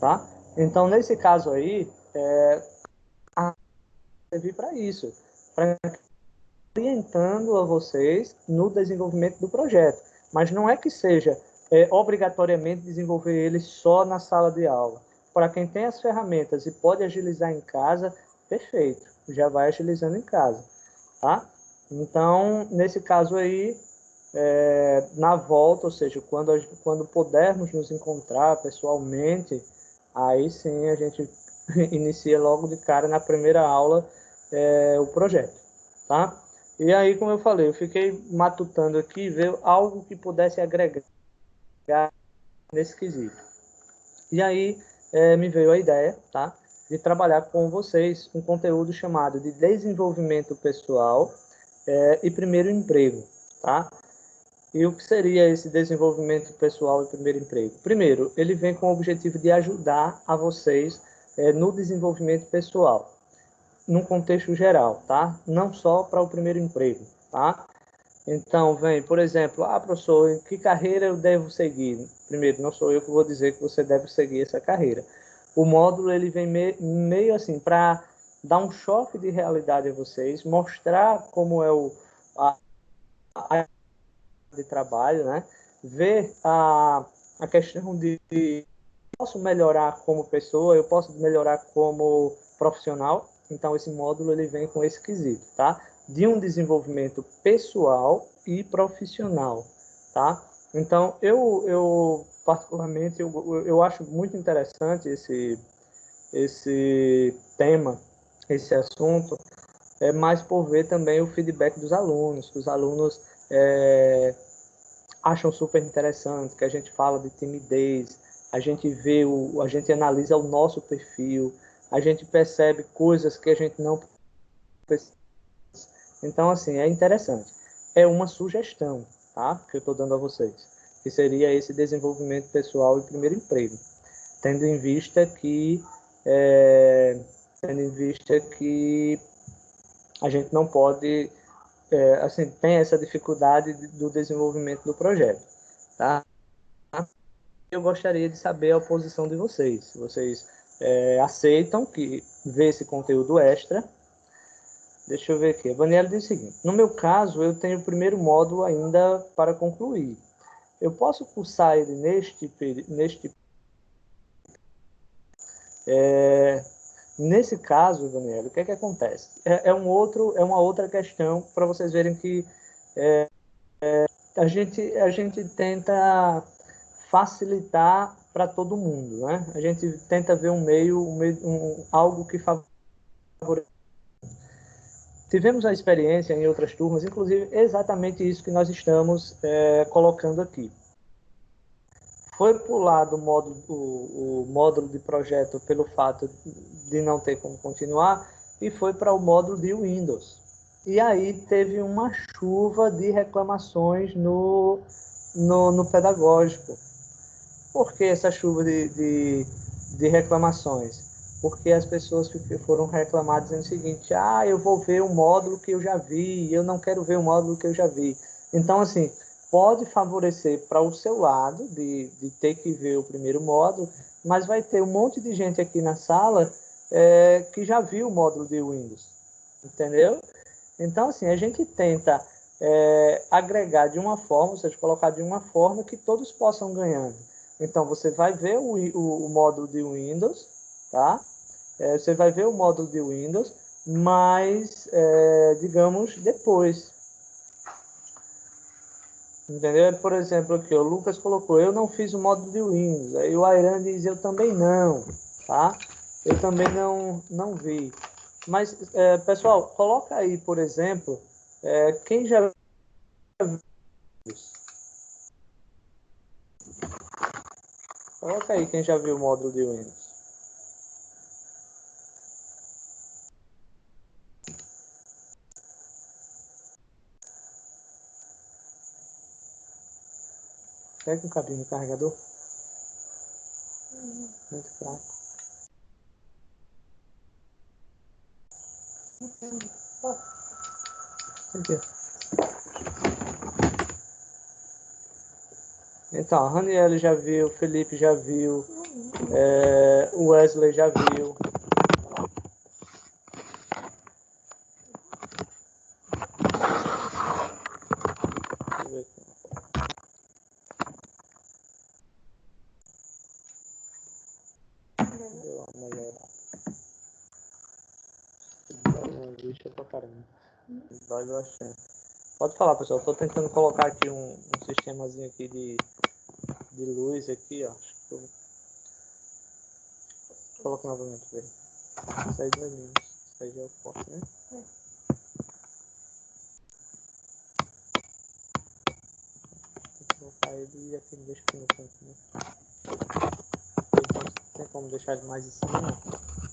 tá? Então, nesse caso aí, servir para isso, para orientando a vocês no desenvolvimento do projeto. Mas não é que seja obrigatoriamente desenvolver ele só na sala de aula. Para quem tem as ferramentas e pode agilizar em casa, perfeito, já vai agilizando em casa, tá? Então, nesse caso aí, na volta, ou seja, quando pudermos nos encontrar pessoalmente, aí sim a gente inicia logo de cara na primeira aula o projeto, tá? E aí, como eu falei, eu fiquei matutando aqui, ver algo que pudesse agregar nesse quesito. E aí me veio a ideia, tá? De trabalhar com vocês um conteúdo chamado de desenvolvimento pessoal e primeiro emprego, tá? E o que seria esse desenvolvimento pessoal e primeiro emprego? Primeiro, ele vem com o objetivo de ajudar a vocês no desenvolvimento pessoal, num contexto geral, tá? Não só para o primeiro emprego, tá? Então, vem, por exemplo, professor, que carreira eu devo seguir? Primeiro, não sou eu que vou dizer que você deve seguir essa carreira. O módulo, ele vem meio assim, para dar um choque de realidade a vocês, mostrar como é a de trabalho, né? Ver a questão de posso melhorar como pessoa, eu posso melhorar como profissional. Então, esse módulo ele vem com esse quesito, tá? De um desenvolvimento pessoal e profissional, tá? Então, eu particularmente, eu acho muito interessante esse tema, esse assunto, mais por ver também o feedback dos alunos, que os alunos acham super interessante, que a gente fala de timidez, a gente vê, a gente analisa o nosso perfil, a gente percebe coisas que a gente não percebe. Então, assim, é interessante. É uma sugestão, tá? Que eu estou dando a vocês, que seria esse desenvolvimento pessoal e primeiro emprego, tendo em vista que é, tendo em vista que a gente não pode, assim, tem essa dificuldade do desenvolvimento do projeto, tá? Eu gostaria de saber a posição de vocês. Se vocês aceitam que ver esse conteúdo extra. Deixa eu ver aqui. A Daniela diz o seguinte: no meu caso, eu tenho o primeiro módulo ainda para concluir. Eu posso cursar ele nesse caso, Daniela, o que é que acontece? É uma outra questão para vocês verem que a gente tenta facilitar para todo mundo, né? A gente tenta ver algo que favoreça. Tivemos a experiência em outras turmas, inclusive exatamente isso que nós estamos colocando aqui. Foi pulado o módulo de projeto pelo fato de não ter como continuar e foi para o módulo de Windows. E aí teve uma chuva de reclamações no pedagógico. Por que essa chuva de reclamações? Porque as pessoas foram reclamar dizendo o seguinte: eu vou ver o módulo que eu já vi, eu não quero ver o módulo que eu já vi. Então, assim, pode favorecer para o seu lado, de ter que ver o primeiro módulo, mas vai ter um monte de gente aqui na sala que já viu o módulo de Windows, entendeu? Então, assim, a gente tenta agregar de uma forma, ou seja, colocar de uma forma que todos possam ganhar. Então, você vai ver o módulo de Windows, tá? Você vai ver o módulo de Windows, mas, digamos, depois. Entendeu? Por exemplo, aqui, o Lucas colocou, eu não fiz o módulo de Windows. Aí o Airan diz, eu também não, tá? Eu também não vi. Mas, pessoal, coloca aí, por exemplo, quem já coloca aí quem já viu o módulo de Windows. Pega um cabinho de carregador. Muito fraco. Aqui. Então, a Raniele já viu, o Felipe já viu, O Wesley já viu. Deu uma melhorada. Bicha pra caramba. Dói bastante. Pode falar, pessoal. Estou tentando colocar aqui um sistemazinho aqui de luz aqui, ó. Coloca novamente aí. Isso aí dois minutos. Isso aí já é forte, né? Tem que colocar ele e aqui deixa aqui no canto, né? Tem como deixar ele mais em cima?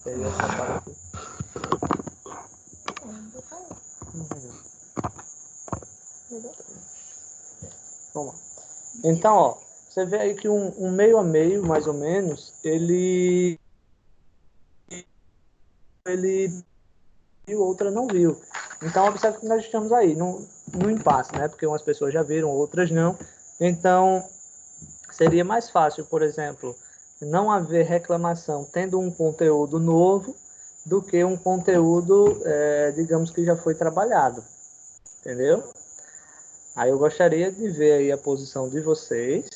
E aí eu separo aqui. Vamos lá. Então, ó, você vê aí que um meio a meio, mais ou menos, ele viu, outra não viu. Então, observe que nós estamos aí, no impasse, né? Porque umas pessoas já viram, outras não. Então, seria mais fácil, por exemplo, não haver reclamação tendo um conteúdo novo do que um conteúdo, digamos que já foi trabalhado. Entendeu? Aí eu gostaria de ver aí a posição de vocês.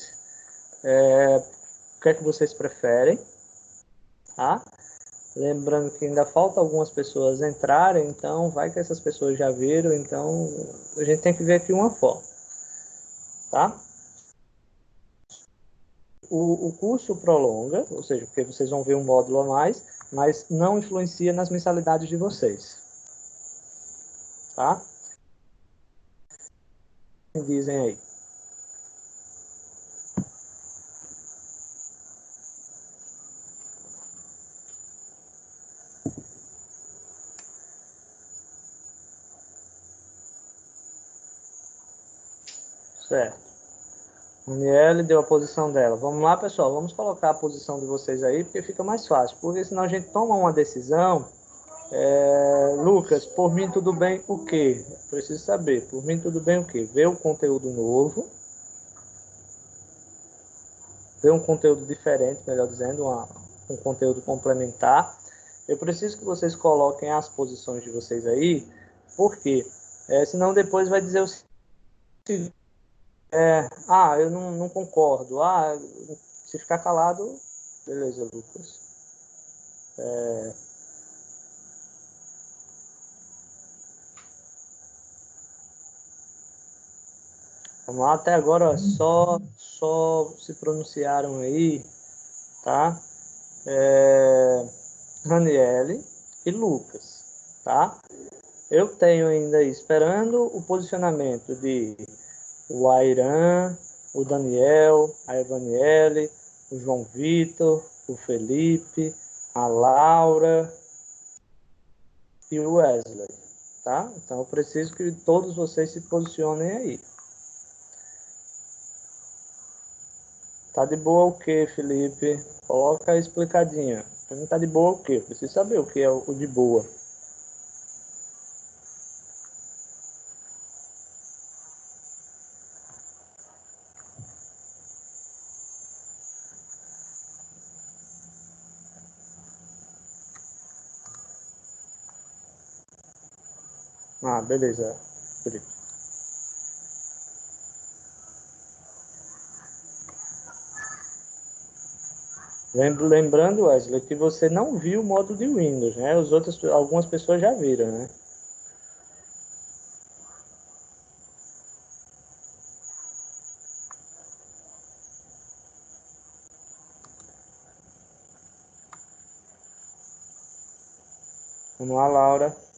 O que é que vocês preferem? Tá? Lembrando que ainda falta algumas pessoas entrarem, então vai que essas pessoas já viram, então a gente tem que ver aqui uma forma, tá? O curso prolonga, ou seja, porque vocês vão ver um módulo a mais, mas não influencia nas mensalidades de vocês, tá? Dizem aí. Certo. Aniele deu a posição dela. Vamos lá, pessoal, vamos colocar a posição de vocês aí, porque fica mais fácil. Porque senão a gente toma uma decisão. Lucas, por mim tudo bem o quê? Preciso saber. Por mim tudo bem o quê? Ver um conteúdo novo, ver um conteúdo diferente, melhor dizendo, um conteúdo complementar. Eu preciso que vocês coloquem as posições de vocês aí, porque senão depois vai dizer o seguinte, eu não concordo. Se ficar calado, beleza, Lucas. Vamos lá, até agora só se pronunciaram aí, tá? Raniele e Lucas, tá? Eu tenho ainda aí esperando o posicionamento de o Airan, o Daniel, a Evaniele, o João Vitor, o Felipe, a Laura e o Wesley, tá? Então eu preciso que todos vocês se posicionem aí. Tá de boa o que, Felipe? Coloca aí explicadinha. Pra mim tá de boa o quê? Eu preciso saber o que é o de boa. Ah, beleza, Felipe. Lembrando, Wesley, que você não viu o modo de Windows, né? Algumas pessoas já viram, né? Vamos lá, Laura.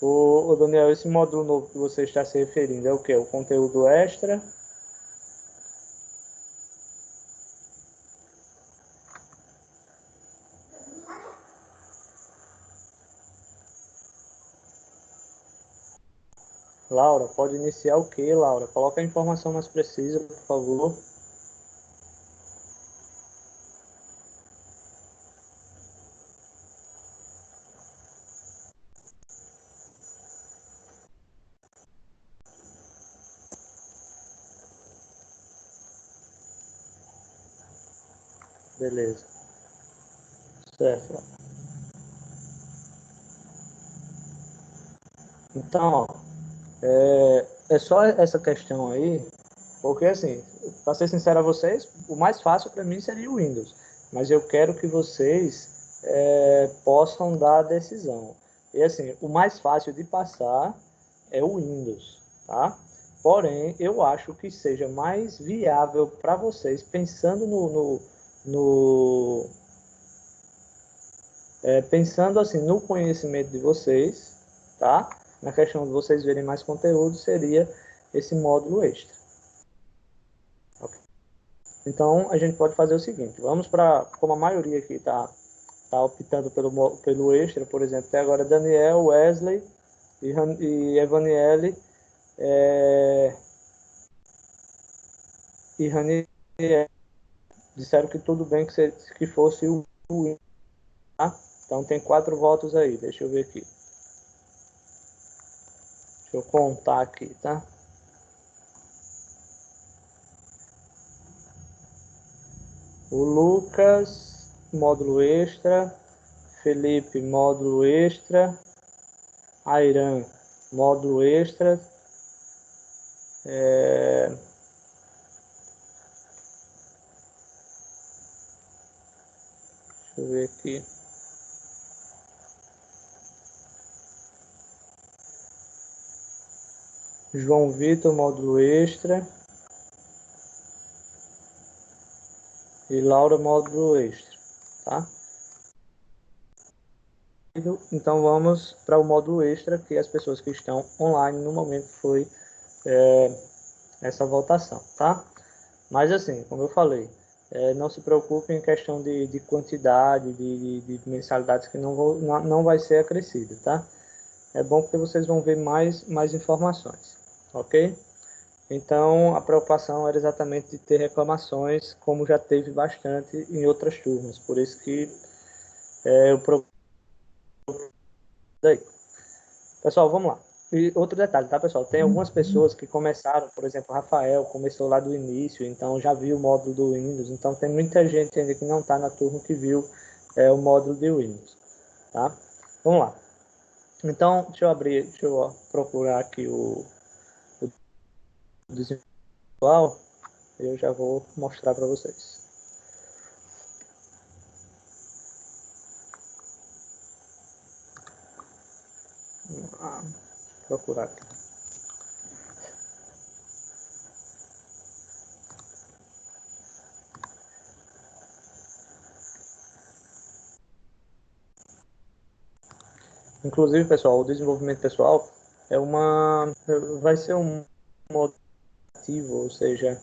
O Daniel, esse módulo novo que você está se referindo é o quê? O conteúdo extra? Laura, pode iniciar o quê, Laura? Coloca a informação mais precisa, por favor. Beleza. Certo. Então, ó, é só essa questão aí, porque assim, para ser sincero a vocês, o mais fácil para mim seria o Windows, mas eu quero que vocês possam dar a decisão. E assim, o mais fácil de passar é o Windows, tá? Porém, eu acho que seja mais viável para vocês, pensando no pensando assim no conhecimento de vocês, tá? Na questão de vocês verem mais conteúdo, seria esse módulo extra. Okay? Então, a gente pode fazer o seguinte, vamos para, como a maioria aqui tá optando pelo extra, por exemplo, até agora Daniel, Wesley e Evaniele e Raniel disseram que tudo bem que fosse o tá? Então tem 4 votos aí, deixa eu ver aqui. Deixa eu contar aqui, tá? O Lucas, módulo extra. Felipe, módulo extra. Airan, módulo extra. Deixa eu ver aqui. João Vitor, módulo extra. E Laura, módulo extra. Tá? Então vamos para o módulo extra, que as pessoas que estão online no momento foi essa votação, tá? Mas assim, como eu falei, não se preocupe em questão de quantidade, de mensalidades que não vai ser acrescido, tá? É bom porque vocês vão ver mais informações, ok? Então, a preocupação era exatamente de ter reclamações, como já teve bastante em outras turmas, por isso que eu procuro aí. Pessoal, vamos lá. E outro detalhe, tá, pessoal? Tem algumas pessoas que começaram, por exemplo, o Rafael começou lá do início, então já viu o módulo do Windows. Então, tem muita gente ainda que não está na turma que viu o módulo de Windows, tá? Vamos lá. Então, deixa eu procurar aqui o desenvolvimento. Eu já vou mostrar para vocês. Procurar aqui. Inclusive, pessoal, o desenvolvimento pessoal vai ser um modo ativo, ou seja,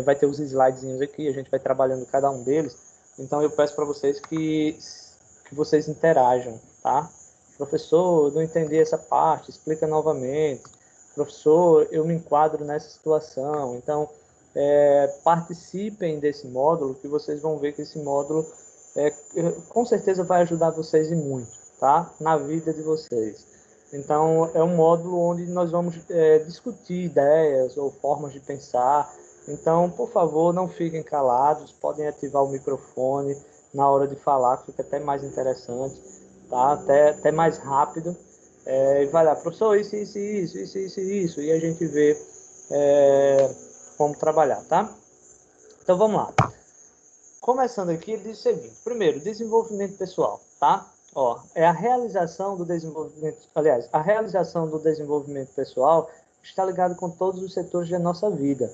vai ter os slidezinhos aqui, a gente vai trabalhando cada um deles. Então, eu peço para vocês que vocês interajam, tá? Professor, eu não entendi essa parte, explica novamente. Professor, eu me enquadro nessa situação. Então, participem desse módulo, que vocês vão ver que esse módulo com certeza vai ajudar vocês e muito, tá? Na vida de vocês. Então, é um módulo onde nós vamos discutir ideias ou formas de pensar. Então, por favor, não fiquem calados, podem ativar o microfone na hora de falar, que fica até mais interessante, tá? Até mais rápido. E vai lá, professor, isso, e a gente vê como trabalhar, tá? Então, vamos lá. Começando aqui, ele diz o seguinte: primeiro, desenvolvimento pessoal, tá? Ó, é a realização do desenvolvimento, aliás, a realização do desenvolvimento pessoal está ligado com todos os setores da nossa vida.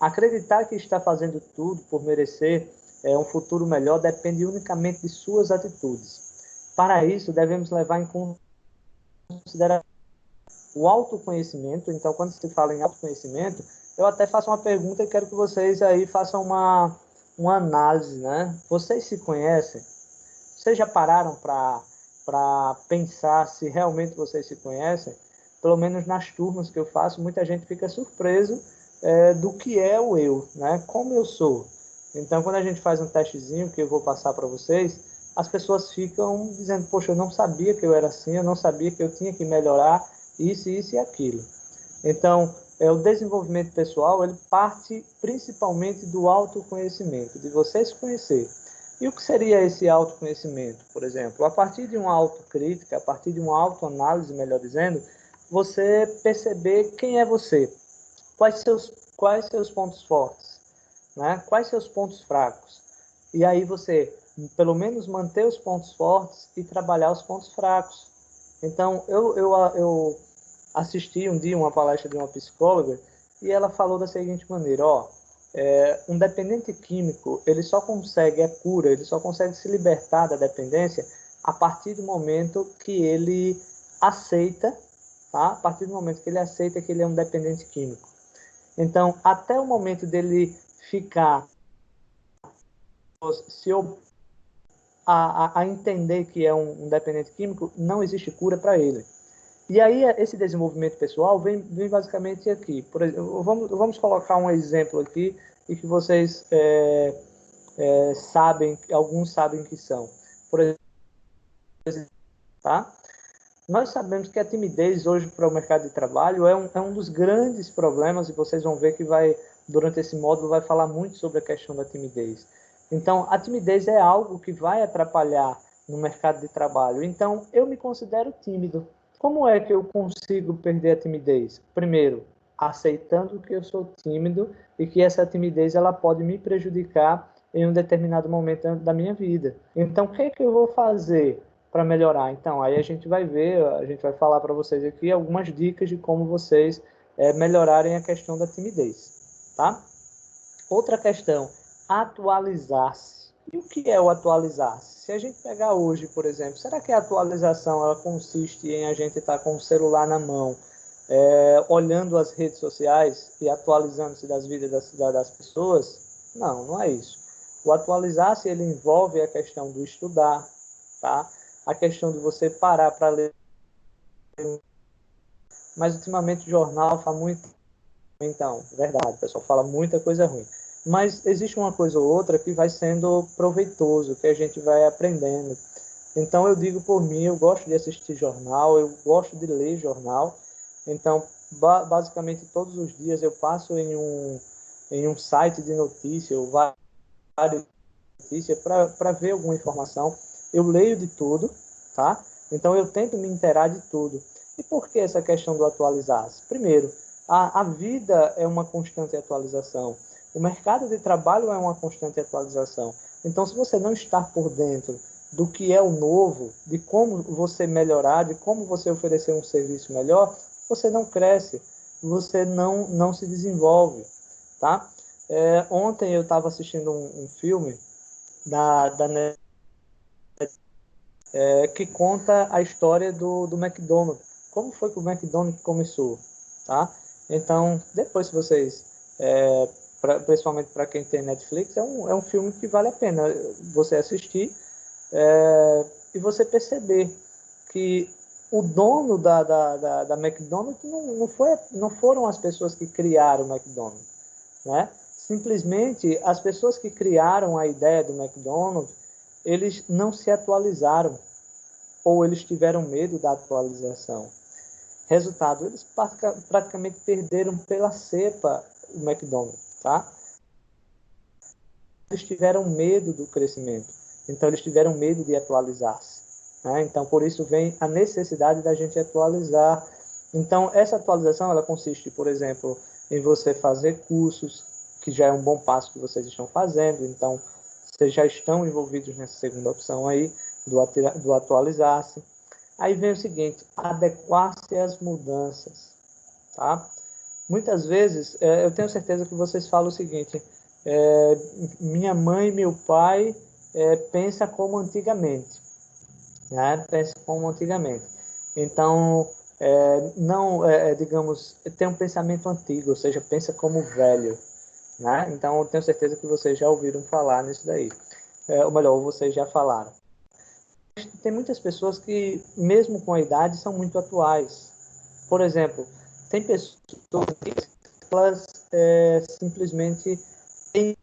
Acreditar que está fazendo tudo por merecer um futuro melhor depende unicamente de suas atitudes. Para isso, devemos levar em consideração o autoconhecimento. Então, quando se fala em autoconhecimento, eu até faço uma pergunta e quero que vocês aí façam uma análise, né? Vocês se conhecem? Vocês já pararam para pensar se realmente vocês se conhecem? Pelo menos nas turmas que eu faço, muita gente fica surpreso do que é o eu, né? Como eu sou. Então, quando a gente faz um testezinho que eu vou passar para vocês, as pessoas ficam dizendo: poxa, eu não sabia que eu era assim, eu não sabia que eu tinha que melhorar isso e aquilo. Então, o desenvolvimento pessoal, ele parte principalmente do autoconhecimento, de você se conhecer. E o que seria esse autoconhecimento, por exemplo? A partir de uma autocrítica, a partir de uma autoanálise, melhor dizendo, você perceber quem é você, quais seus pontos fortes, né? Quais seus pontos fracos. E aí você, pelo menos, manter os pontos fortes e trabalhar os pontos fracos. Então, eu assisti um dia uma palestra de uma psicóloga e ela falou da seguinte maneira, ó, um dependente químico, ele só consegue a cura, ele só consegue se libertar da dependência a partir do momento que ele aceita, tá? A partir do momento que ele aceita que ele é um dependente químico. Então, até o momento dele ficar, se a entender que é um dependente químico, não existe cura para ele. E aí, esse desenvolvimento pessoal vem basicamente aqui. Por exemplo, vamos colocar um exemplo aqui e que vocês sabem, alguns sabem que são. Por exemplo, tá? Nós sabemos que a timidez hoje para o mercado de trabalho é um dos grandes problemas, e vocês vão ver que durante esse módulo vai falar muito sobre a questão da timidez. Então, a timidez é algo que vai atrapalhar no mercado de trabalho. Então, eu me considero tímido. Como é que eu consigo perder a timidez? Primeiro, aceitando que eu sou tímido e que essa timidez ela pode me prejudicar em um determinado momento da minha vida. Então, o que é que eu vou fazer para melhorar? Então, aí a gente vai ver, a gente vai falar para vocês aqui algumas dicas de como vocês melhorarem a questão da timidez, tá? Outra questão, atualizar-se. E o que é o atualizar-se? Se a gente pegar hoje, por exemplo, será que a atualização ela consiste em a gente estar com o celular na mão, olhando as redes sociais e atualizando-se das vidas das pessoas? Não, não é isso. O atualizar-se ele envolve a questão do estudar, tá? A questão de você parar para ler. Mas ultimamente o jornal fala muito. Então, verdade, o pessoal fala muita coisa ruim. Mas existe uma coisa ou outra que vai sendo proveitoso, que a gente vai aprendendo. Então, eu digo por mim, eu gosto de assistir jornal, eu gosto de ler jornal. Então, basicamente, todos os dias eu passo em um site de notícia, ou várias notícias, para ver alguma informação. Eu leio de tudo, tá? Então, eu tento me inteirar de tudo. E por que essa questão do atualizar-se? Primeiro, a vida é uma constante atualização. O mercado de trabalho é uma constante atualização. Então, se você não está por dentro do que é o novo, de como você melhorar, de como você oferecer um serviço melhor, você não cresce, você não se desenvolve, tá? Ontem eu estava assistindo um filme da que conta a história do McDonald's. Como foi que o McDonald's começou, tá? Então, depois se vocês, principalmente para quem tem Netflix, é um filme que vale a pena você assistir e você perceber que o dono da McDonald's não foram as pessoas que criaram o McDonald's, né? Simplesmente as pessoas que criaram a ideia do McDonald's, eles não se atualizaram ou eles tiveram medo da atualização. Resultado, eles praticamente perderam pela cepa o McDonald's, tá? Eles tiveram medo do crescimento, então eles tiveram medo de atualizar-se, né? Então, por isso vem a necessidade da gente atualizar. Então, essa atualização, ela consiste, por exemplo, em você fazer cursos, que já é um bom passo que vocês estão fazendo, então, vocês já estão envolvidos nessa segunda opção aí, do atualizar-se. Aí vem o seguinte, adequar-se às mudanças, tá? Muitas vezes, eu tenho certeza que vocês falam o seguinte, minha mãe e meu pai pensa como antigamente, né? Pensa como antigamente. Então, não, digamos, tem um pensamento antigo, ou seja, pensa como velho, né? Então, eu tenho certeza que vocês já ouviram falar nisso daí. Ou melhor, vocês já falaram. Tem muitas pessoas que, mesmo com a idade, são muito atuais. Por exemplo, tem pessoas que elas simplesmente têm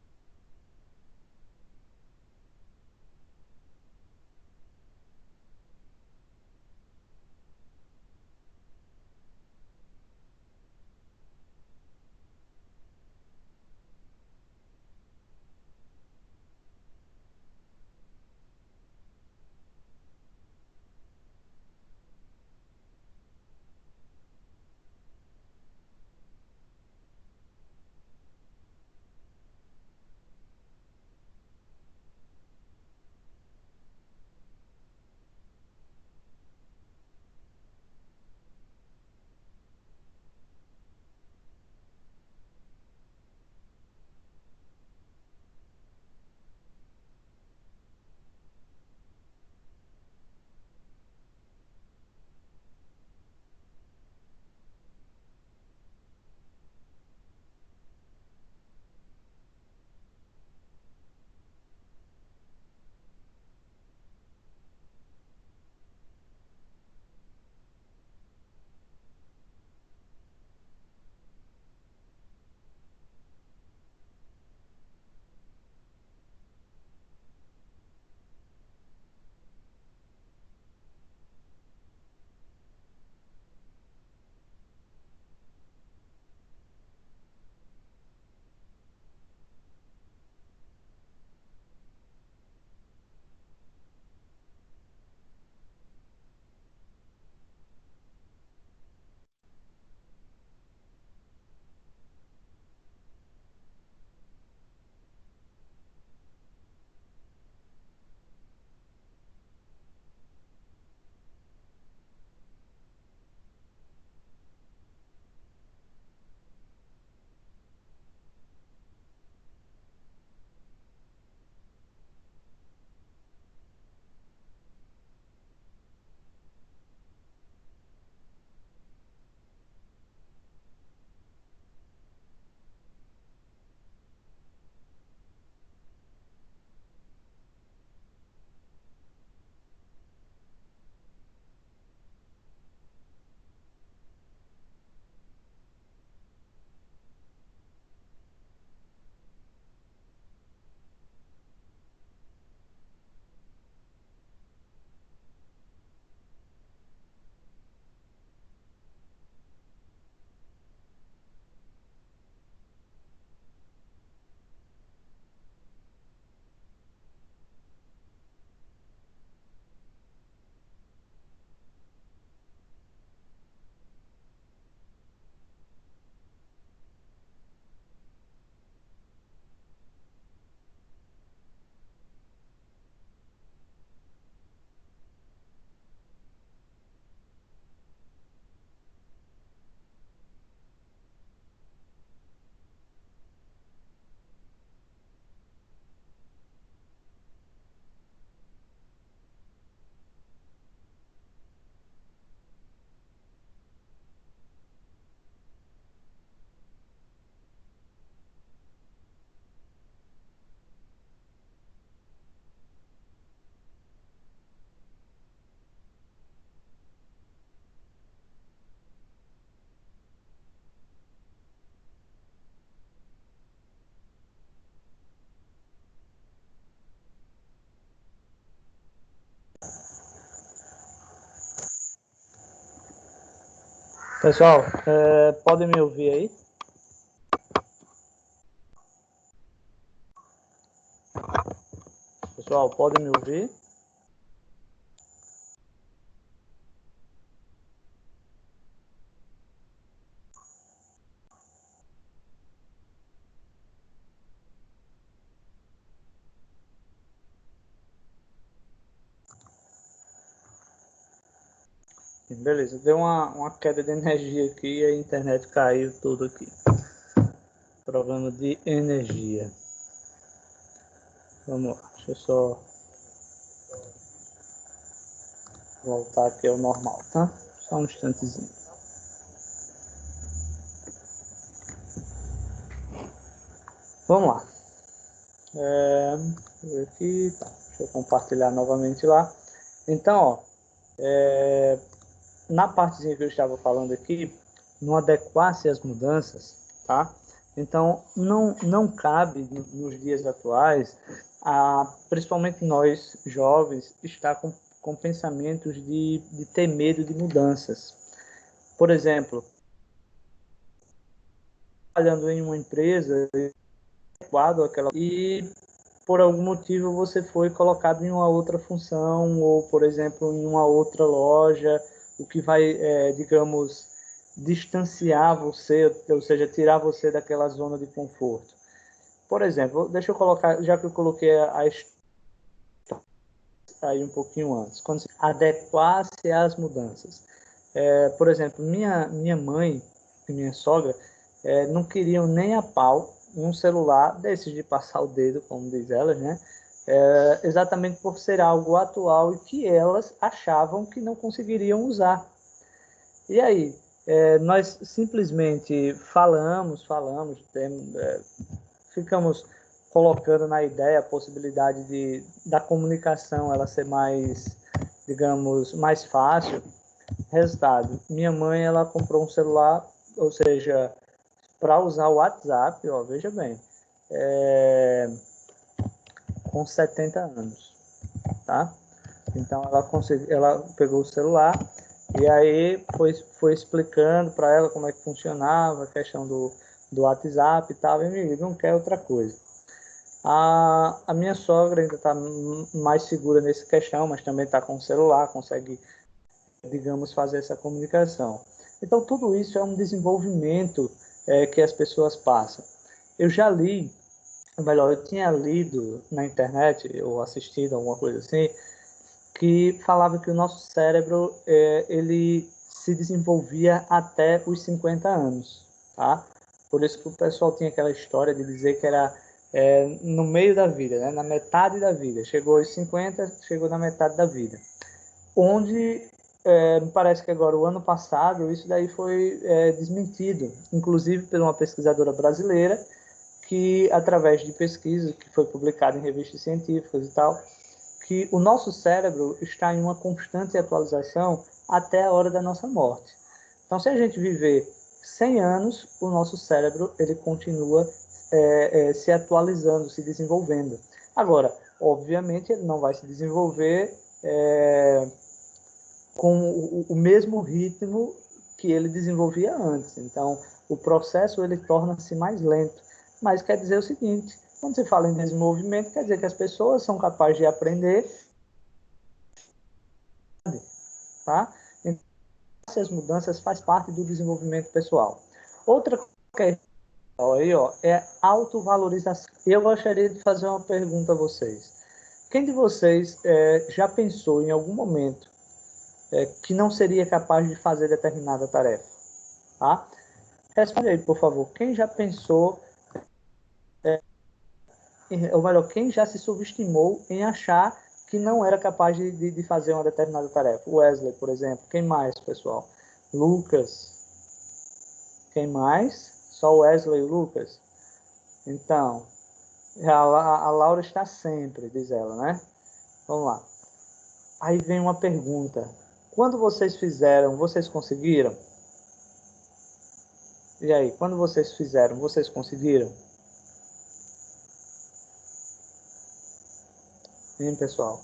Pessoal, podem me ouvir aí? Pessoal, podem me ouvir? Beleza, deu uma queda de energia aqui e a internet caiu tudo aqui. Problema de energia. Vamos lá, deixa eu só voltar aqui ao normal, tá? Só um instantezinho. Vamos lá. Aqui, tá. Deixa eu compartilhar novamente lá. Então, ó, na partezinha que eu estava falando aqui, não adequar-se às mudanças, tá? Então, não cabe nos dias atuais, principalmente nós jovens, estar com pensamentos de ter medo de mudanças. Por exemplo, trabalhando em uma empresa, adequado àquela, e por algum motivo você foi colocado em uma outra função, ou, por exemplo, em uma outra loja, o que vai, digamos, distanciar você, ou seja, tirar você daquela zona de conforto. Por exemplo, deixa eu colocar, já que eu coloquei a aí um pouquinho antes, quando se adequar-se às mudanças. Por exemplo, minha mãe e minha sogra não queriam nem a pau um celular desses de passar o dedo, como diz elas, né? Exatamente por ser algo atual e que elas achavam que não conseguiriam usar. E aí, nós simplesmente ficamos colocando na ideia a possibilidade da comunicação ela ser mais, digamos, mais fácil. Resultado, minha mãe ela comprou um celular, ou seja, para usar o WhatsApp, ó, veja bem, com 70 anos, tá? Então ela pegou o celular e aí foi explicando para ela como é que funcionava a questão do WhatsApp e tal, e não quer outra coisa. A minha sogra ainda está mais segura nessa questão, mas também está com o celular, consegue, digamos, fazer essa comunicação. Então, tudo isso é um desenvolvimento que as pessoas passam. Eu já li, melhor, eu tinha lido na internet, ou assistido alguma coisa assim, que falava que o nosso cérebro ele se desenvolvia até os 50 anos, tá? Por isso que o pessoal tinha aquela história de dizer que era no meio da vida, né? Na metade da vida. Chegou aos 50, chegou na metade da vida. Onde me parece que agora, o ano passado, isso daí foi desmentido, inclusive por uma pesquisadora brasileira, que através de pesquisa que foi publicada em revistas científicas e tal, que o nosso cérebro está em uma constante atualização até a hora da nossa morte. Então, se a gente viver 100 anos, o nosso cérebro ele continua se atualizando, se desenvolvendo. Agora, obviamente, ele não vai se desenvolver com o mesmo ritmo que ele desenvolvia antes. Então, o processo ele torna-se mais lento. Mas quer dizer o seguinte, quando se fala em desenvolvimento, quer dizer que as pessoas são capazes de aprender, tá? Então, essas mudanças faz parte do desenvolvimento pessoal. Outra questão aí, ó, é autovalorização. Eu gostaria de fazer uma pergunta a vocês. Quem de vocês já pensou em algum momento que não seria capaz de fazer determinada tarefa? Tá? Responde aí, por favor. Quem já pensou, ou melhor, quem já se subestimou em achar que não era capaz de fazer uma determinada tarefa? Wesley, por exemplo. Quem mais, pessoal? Lucas. Quem mais? Só Wesley e Lucas? Então, a Laura está sempre, diz ela, né? Vamos lá. Aí vem uma pergunta. Quando vocês fizeram, vocês conseguiram? E aí, quando vocês fizeram, vocês conseguiram? Hein, pessoal?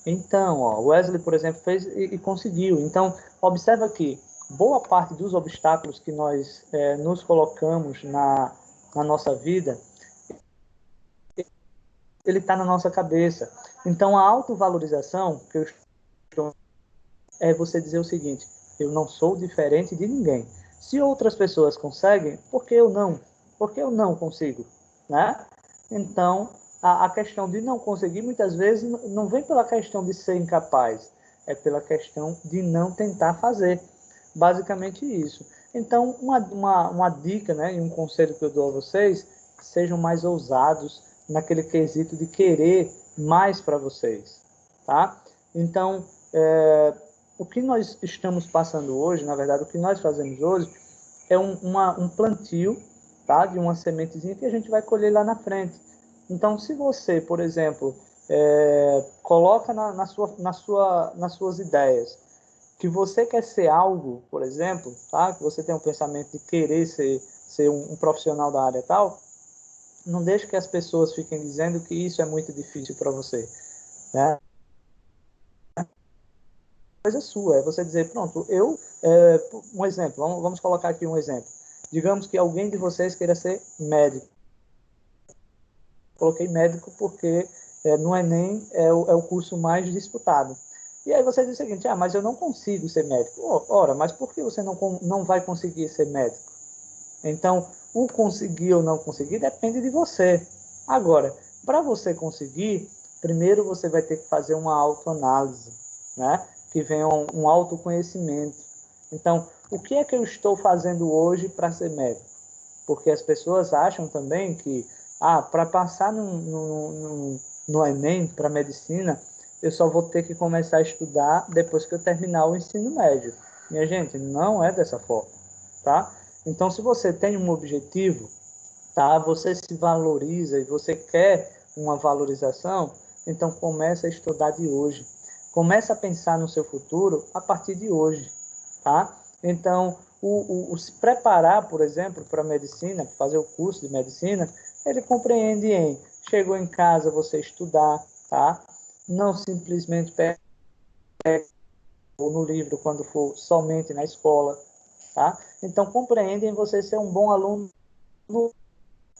Então, ó, o Wesley, por exemplo, fez e conseguiu. Então, observa que boa parte dos obstáculos que nós nos colocamos na nossa vida, ele está na nossa cabeça. Então, a autovalorização que eu estou é você dizer o seguinte: eu não sou diferente de ninguém. Se outras pessoas conseguem, por que eu não? Por que eu não consigo? Né? Então, a questão de não conseguir, muitas vezes, não vem pela questão de ser incapaz, é pela questão de não tentar fazer. Basicamente isso. Então, uma dica, né, e um conselho que eu dou a vocês, sejam mais ousados naquele quesito de querer mais para vocês. Tá? Então, o que nós estamos passando hoje, na verdade, o que nós fazemos hoje, é um plantio, tá, de uma sementezinha que a gente vai colher lá na frente. Então, se você, por exemplo, coloca nas suas ideias que você quer ser algo, por exemplo, tá, que você tem um pensamento de querer ser um profissional da área tal, não deixe que as pessoas fiquem dizendo que isso é muito difícil para você, né? Coisa sua, é você dizer, pronto, um exemplo, vamos colocar aqui um exemplo. Digamos que alguém de vocês queira ser médico. Coloquei médico porque no Enem é o curso mais disputado. E aí você diz o seguinte, mas eu não consigo ser médico. Ora, mas por que você não vai conseguir ser médico? Então, o conseguir ou não conseguir depende de você. Agora, para você conseguir, primeiro você vai ter que fazer uma autoanálise, né? Que venha um autoconhecimento. Então, o que é que eu estou fazendo hoje para ser médico? Porque as pessoas acham também que, para passar no Enem, para medicina, eu só vou ter que começar a estudar depois que eu terminar o ensino médio. Minha gente, não é dessa forma, tá? Então, se você tem um objetivo, tá? Você se valoriza e você quer uma valorização, então comece a estudar de hoje. Comece a pensar no seu futuro a partir de hoje, tá? Então, o se preparar, por exemplo, para a medicina, fazer o curso de medicina, ele compreende chegou em casa você estudar, tá? Não simplesmente pegar no livro quando for somente na escola, tá? Então, compreende em você ser um bom aluno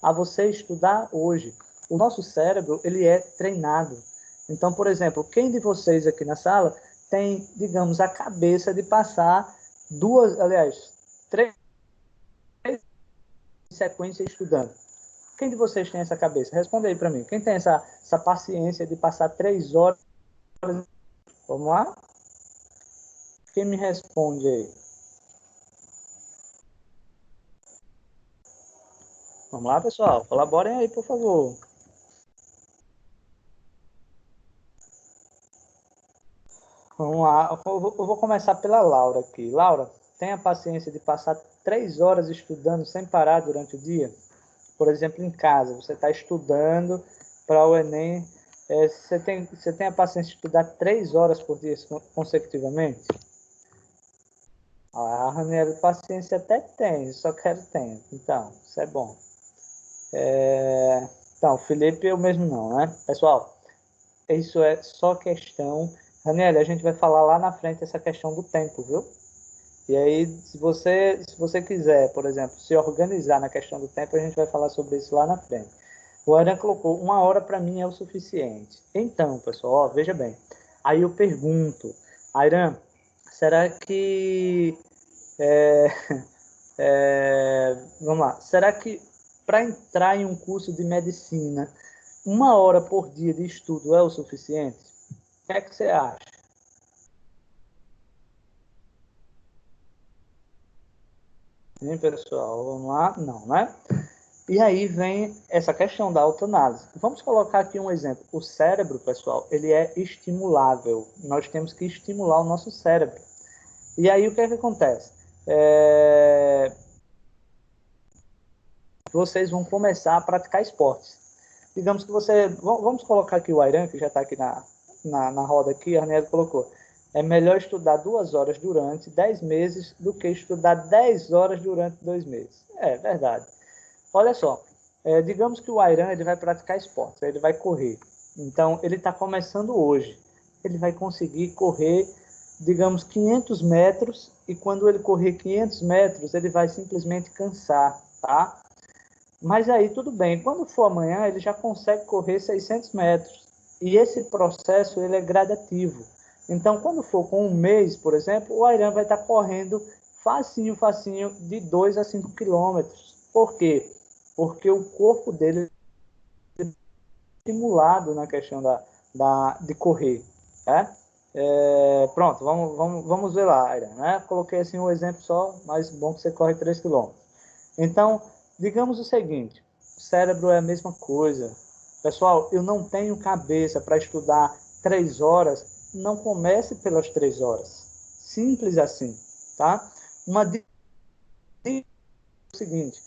a você estudar hoje. O nosso cérebro, ele é treinado. Então, por exemplo, quem de vocês aqui na sala tem, digamos, a cabeça de passar três sequências estudando? Quem de vocês tem essa cabeça? Responde aí para mim. Quem tem essa paciência de passar 3 horas? Vamos lá? Quem me responde aí? Vamos lá, pessoal. Colaborem aí, por favor. Vamos lá. Eu vou começar pela Laura aqui. Laura, tem a paciência de passar 3 horas estudando sem parar durante o dia? Por exemplo, em casa, você está estudando para o Enem. Você tem a paciência de estudar 3 horas por dia consecutivamente? A Raniela, paciência até tem, só quero tempo. Então, isso é bom. Então, Felipe, eu mesmo não, né? Pessoal, isso é só questão. Raniela, a gente vai falar lá na frente essa questão do tempo, viu? E aí, se você quiser, por exemplo, se organizar na questão do tempo, a gente vai falar sobre isso lá na frente. O Aran colocou, 1 hora para mim é o suficiente. Então, pessoal, ó, veja bem. Aí eu pergunto, Airan, será que é, vamos lá, será que para entrar em um curso de medicina, 1 hora por dia de estudo é o suficiente? O que é que você acha? Hein, pessoal? Vamos lá? Não, né? E aí vem essa questão da autoanálise. Vamos colocar aqui um exemplo. O cérebro, pessoal, ele é estimulável. Nós temos que estimular o nosso cérebro. E aí o que é que acontece? Vocês vão começar a praticar esportes. Digamos que você... Vamos colocar aqui o Airan, que já está aqui na roda aqui, a Arnelli colocou. É melhor estudar 2 horas durante 10 meses do que estudar 10 horas durante 2 meses. É verdade. Olha só, digamos que o Airan ele vai praticar esportes, ele vai correr. Então, ele está começando hoje. ele vai conseguir correr, digamos, 500 metros, e quando ele correr 500 metros, ele vai simplesmente cansar, tá? Mas aí tudo bem, quando for amanhã, ele já consegue correr 600 metros. E esse processo ele é gradativo. Então, quando for com um mês, por exemplo, o Ayran vai estar correndo facinho, facinho, de 2 a 5 quilômetros. Por quê? Porque o corpo dele é estimulado na questão de correr. Né? Pronto, vamos ver lá, Ayran. Né? Coloquei assim um exemplo só, mas bom que você corre 3 quilômetros. Então, digamos o seguinte, o cérebro é a mesma coisa. Pessoal, eu não tenho cabeça para estudar 3 horas, não comece pelas 3 horas. Simples assim, tá? Uma dica é o seguinte,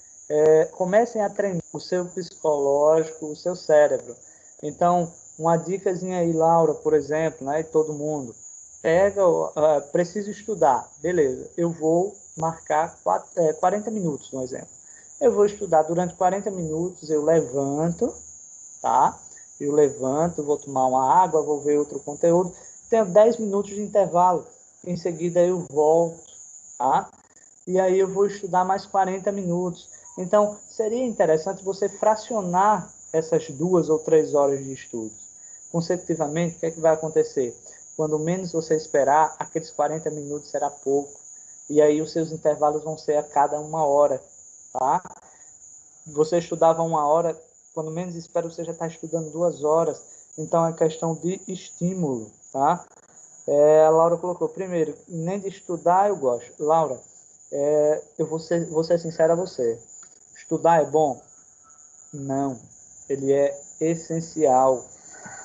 comecem a treinar o seu psicológico, o seu cérebro. Então, uma dicasinha aí, Laura, por exemplo, né, e todo mundo, preciso estudar, beleza, eu vou marcar 40 minutos, um exemplo. Eu vou estudar durante 40 minutos, eu levanto, tá? Eu levanto, vou tomar uma água, vou ver outro conteúdo, tenho 10 minutos de intervalo, em seguida eu volto, tá? E aí eu vou estudar mais 40 minutos. Então, seria interessante você fracionar essas 2 ou 3 horas de estudo. Consecutivamente, o que é que vai acontecer? Quando menos você esperar, aqueles 40 minutos será pouco. E aí os seus intervalos vão ser a cada 1 hora, tá? Você estudava 1 hora, quando menos espera, você já está estudando 2 horas. Então, é questão de estímulo, tá? A Laura colocou, primeiro, nem de estudar eu gosto. Laura, eu vou ser sincero a você. Estudar é bom? Não. Ele é essencial,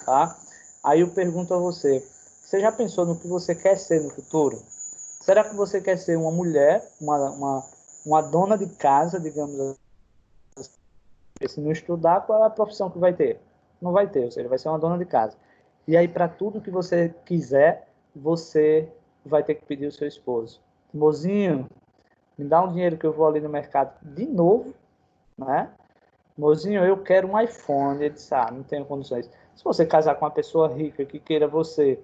tá? Aí eu pergunto a você, você já pensou no que você quer ser no futuro? Será que você quer ser uma mulher, uma dona de casa, digamos assim? Se não estudar, qual é a profissão que vai ter? Não vai ter, ou seja, vai ser uma dona de casa. E aí, para tudo que você quiser, você vai ter que pedir o seu esposo. Mozinho, me dá um dinheiro que eu vou ali no mercado de novo, né? Mozinho, eu quero um iPhone. Ele disse, não tenho condições. Se você casar com uma pessoa rica que queira você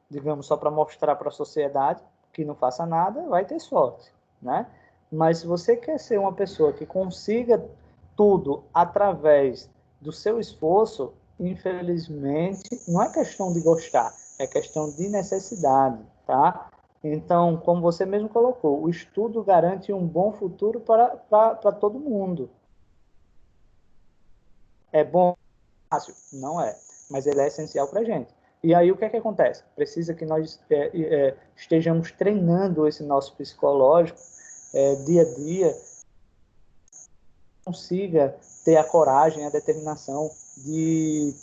digamos, só para mostrar para a sociedade que não faça nada, vai ter sorte, né? Mas se você quer ser uma pessoa que consiga tudo através do seu esforço, infelizmente, não é questão de gostar, é questão de necessidade, tá? Então, como você mesmo colocou, o estudo garante um bom futuro para todo mundo. É bom? Fácil? Não é, mas ele é essencial para a gente. E aí o que é que acontece? Precisa que nós estejamos treinando esse nosso psicológico dia a dia, consiga ter a coragem, a determinação de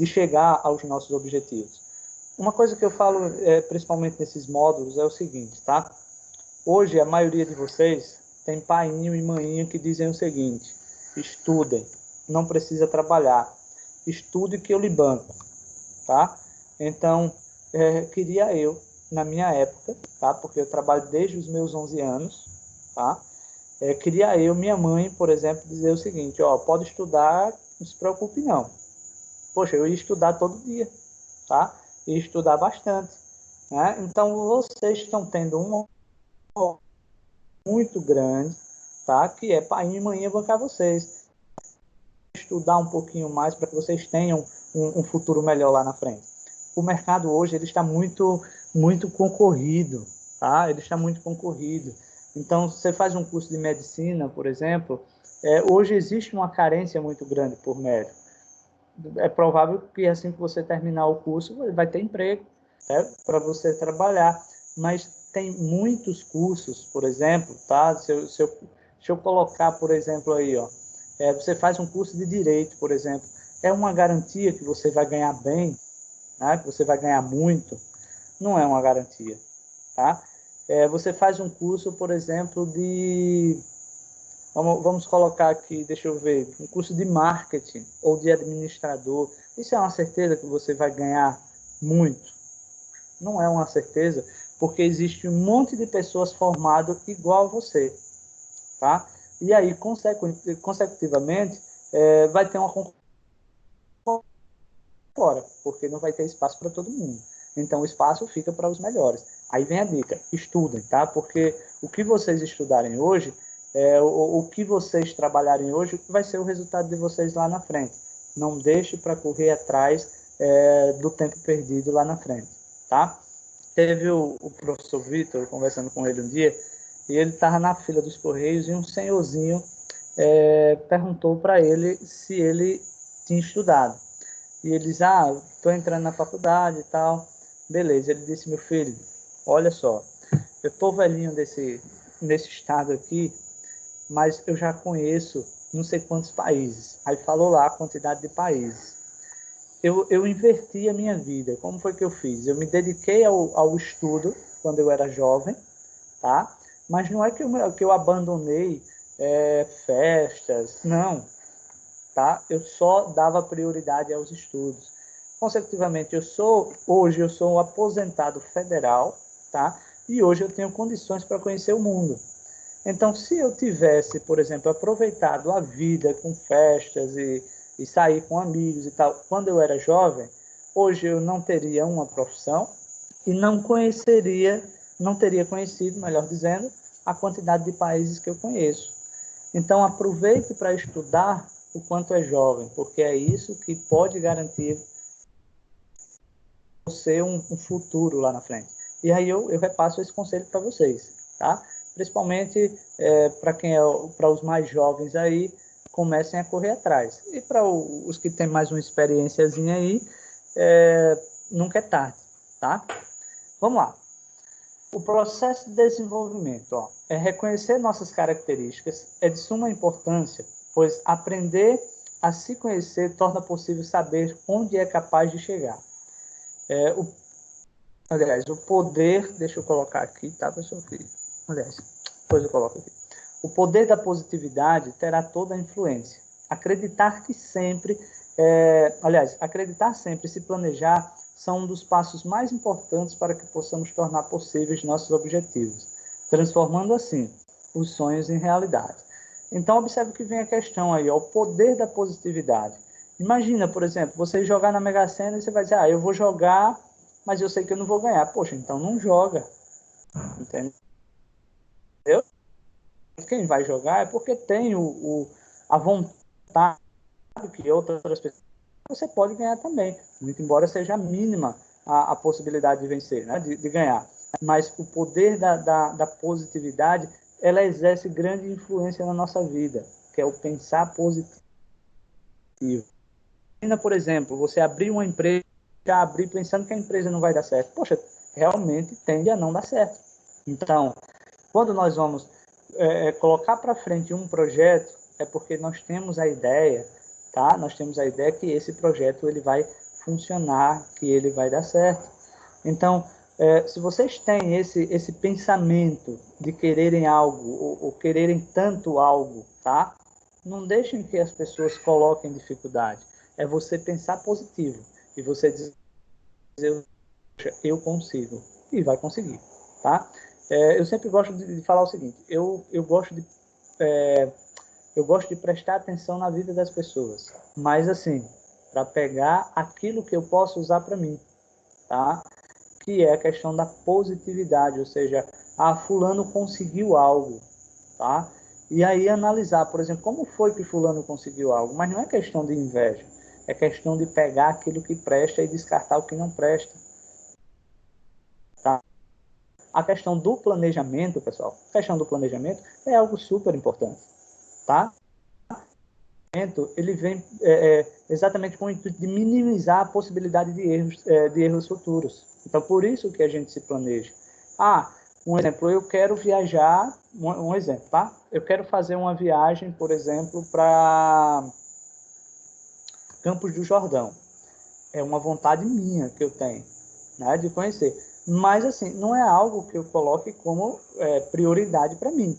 chegar aos nossos objetivos. Uma coisa que eu falo, principalmente nesses módulos, é o seguinte, tá? Hoje, a maioria de vocês tem paiinho e maninho que dizem o seguinte, estudem, não precisa trabalhar, estude que eu lhe banco, tá? Então, queria eu, na minha época, tá? Porque eu trabalho desde os meus 11 anos, tá? Queria eu, minha mãe, por exemplo, dizer o seguinte, ó, pode estudar, não se preocupe não. Poxa, eu ia estudar todo dia, tá? Ia estudar bastante, né? Então, vocês estão tendo um muito grande, tá? Que é pai e mãe bancar vocês. Estudar um pouquinho mais para que vocês tenham um futuro melhor lá na frente. O mercado hoje ele está muito concorrido, tá? Ele está muito concorrido. Então, você faz um curso de medicina, por exemplo, hoje existe uma carência muito grande por médico. É provável que assim que você terminar o curso, vai ter emprego, para você trabalhar. Mas tem muitos cursos, por exemplo, tá? Deixa eu colocar, por exemplo, aí, ó. Você faz um curso de direito, por exemplo. É uma garantia que você vai ganhar bem, né? Que você vai ganhar muito? Não é uma garantia, tá? Você faz um curso, por exemplo, vamos colocar aqui, deixa eu ver, um curso de marketing ou de administrador. Isso é uma certeza que você vai ganhar muito? Não é uma certeza, porque existe um monte de pessoas formadas igual a você, tá? E aí, consecutivamente, vai ter uma concorrência fora, porque não vai ter espaço para todo mundo. Então, o espaço fica para os melhores. Aí vem a dica, estudem, tá? Porque o que vocês estudarem hoje, o que vocês trabalharem hoje, vai ser o resultado de vocês lá na frente. Não deixe para correr atrás do tempo perdido lá na frente, tá? Teve o professor Vitor, conversando com ele um dia, e ele estava na fila dos Correios, e um senhorzinho perguntou para ele se ele tinha estudado. E ele disse, estou entrando na faculdade e tal. Beleza, ele disse, meu filho, olha só, eu estou velhinho nesse estado aqui, mas eu já conheço não sei quantos países. Aí falou lá a quantidade de países. Eu inverti a minha vida. Como foi que eu fiz? Eu me dediquei ao estudo quando eu era jovem, tá? Mas não é que eu abandonei festas, não, tá? Eu só dava prioridade aos estudos. Consecutivamente, hoje eu sou um aposentado federal, tá? E hoje eu tenho condições para conhecer o mundo. Então, se eu tivesse, por exemplo, aproveitado a vida com festas e sair com amigos e tal, quando eu era jovem, hoje eu não teria uma profissão e não teria conhecido, melhor dizendo, a quantidade de países que eu conheço. Então, aproveite para estudar o quanto é jovem, porque é isso que pode garantir você um futuro lá na frente. E aí eu repasso esse conselho para vocês, tá? Principalmente para os mais jovens aí, comecem a correr atrás. E para os que têm mais uma experiênciazinha aí, nunca é tarde, tá? Vamos lá. O processo de desenvolvimento é reconhecer nossas características, é de suma importância, pois aprender a se conhecer torna possível saber onde é capaz de chegar. Aliás, o poder, deixa eu colocar aqui, tá, pessoal? Aliás, depois eu coloco aqui. O poder da positividade terá toda a influência. Acreditar sempre e se planejar são um dos passos mais importantes para que possamos tornar possíveis nossos objetivos, transformando assim os sonhos em realidade. Então, observe que vem a questão aí, o poder da positividade. Imagina, por exemplo, você jogar na Mega Sena e você vai dizer, eu vou jogar, mas eu sei que eu não vou ganhar. Poxa, então não joga. Entendeu? Quem vai jogar é porque tem a vontade que outras pessoas você pode ganhar também, muito embora seja mínima a possibilidade de vencer, né? de ganhar. Mas o poder da positividade, ela exerce grande influência na nossa vida, que é o pensar positivo. Por exemplo, você abrir uma empresa, já abrir pensando que a empresa não vai dar certo. Poxa, realmente tende a não dar certo. Então, quando nós vamos colocar para frente um projeto, é porque nós temos a ideia, tá? Nós temos a ideia que esse projeto ele vai funcionar, que ele vai dar certo. Então, se vocês têm esse pensamento de quererem algo ou quererem tanto algo, tá? Não deixem que as pessoas coloquem dificuldade. É você pensar positivo e você dizer, eu consigo, e vai conseguir, tá? Eu sempre gosto de falar o seguinte, eu gosto de prestar atenção na vida das pessoas, mas assim, para pegar aquilo que eu posso usar para mim, tá? Que é a questão da positividade, ou seja, fulano conseguiu algo, tá? E aí analisar, por exemplo, como foi que fulano conseguiu algo, mas não é questão de inveja, é questão de pegar aquilo que presta e descartar o que não presta, tá? A questão do planejamento, pessoal, a questão do planejamento é algo super importante, tá? Ele vem exatamente com o intuito de minimizar a possibilidade de erros futuros. Então, por isso que a gente se planeja. Um exemplo, eu quero viajar, um exemplo, tá? Eu quero fazer uma viagem, por exemplo, para Campos do Jordão. É uma vontade minha que eu tenho, né, de conhecer. Mas, assim, não é algo que eu coloque como prioridade para mim.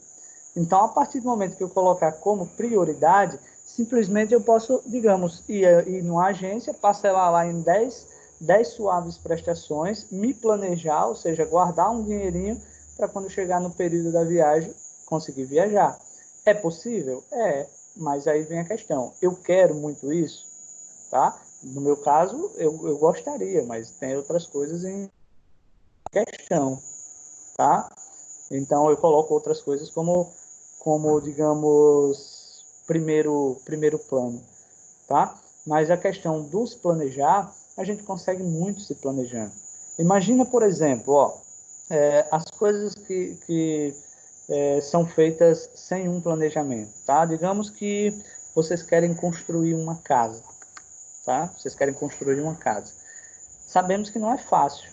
Então, a partir do momento que eu colocar como prioridade, simplesmente eu posso, digamos, ir numa agência, parcelar lá em 10 suaves prestações, me planejar, ou seja, guardar um dinheirinho para quando chegar no período da viagem, conseguir viajar. É possível? É, mas aí vem a questão. Eu quero muito isso, tá? No meu caso, eu gostaria, mas tem outras coisas em questão, tá? Então, eu coloco outras coisas como digamos, primeiro plano, tá? Mas a questão dos planejar, a gente consegue muito se planejando. Imagina, por exemplo, ó, as coisas que são feitas sem um planejamento, tá? Digamos que vocês querem construir uma casa, tá? Vocês querem construir uma casa. Sabemos que não é fácil.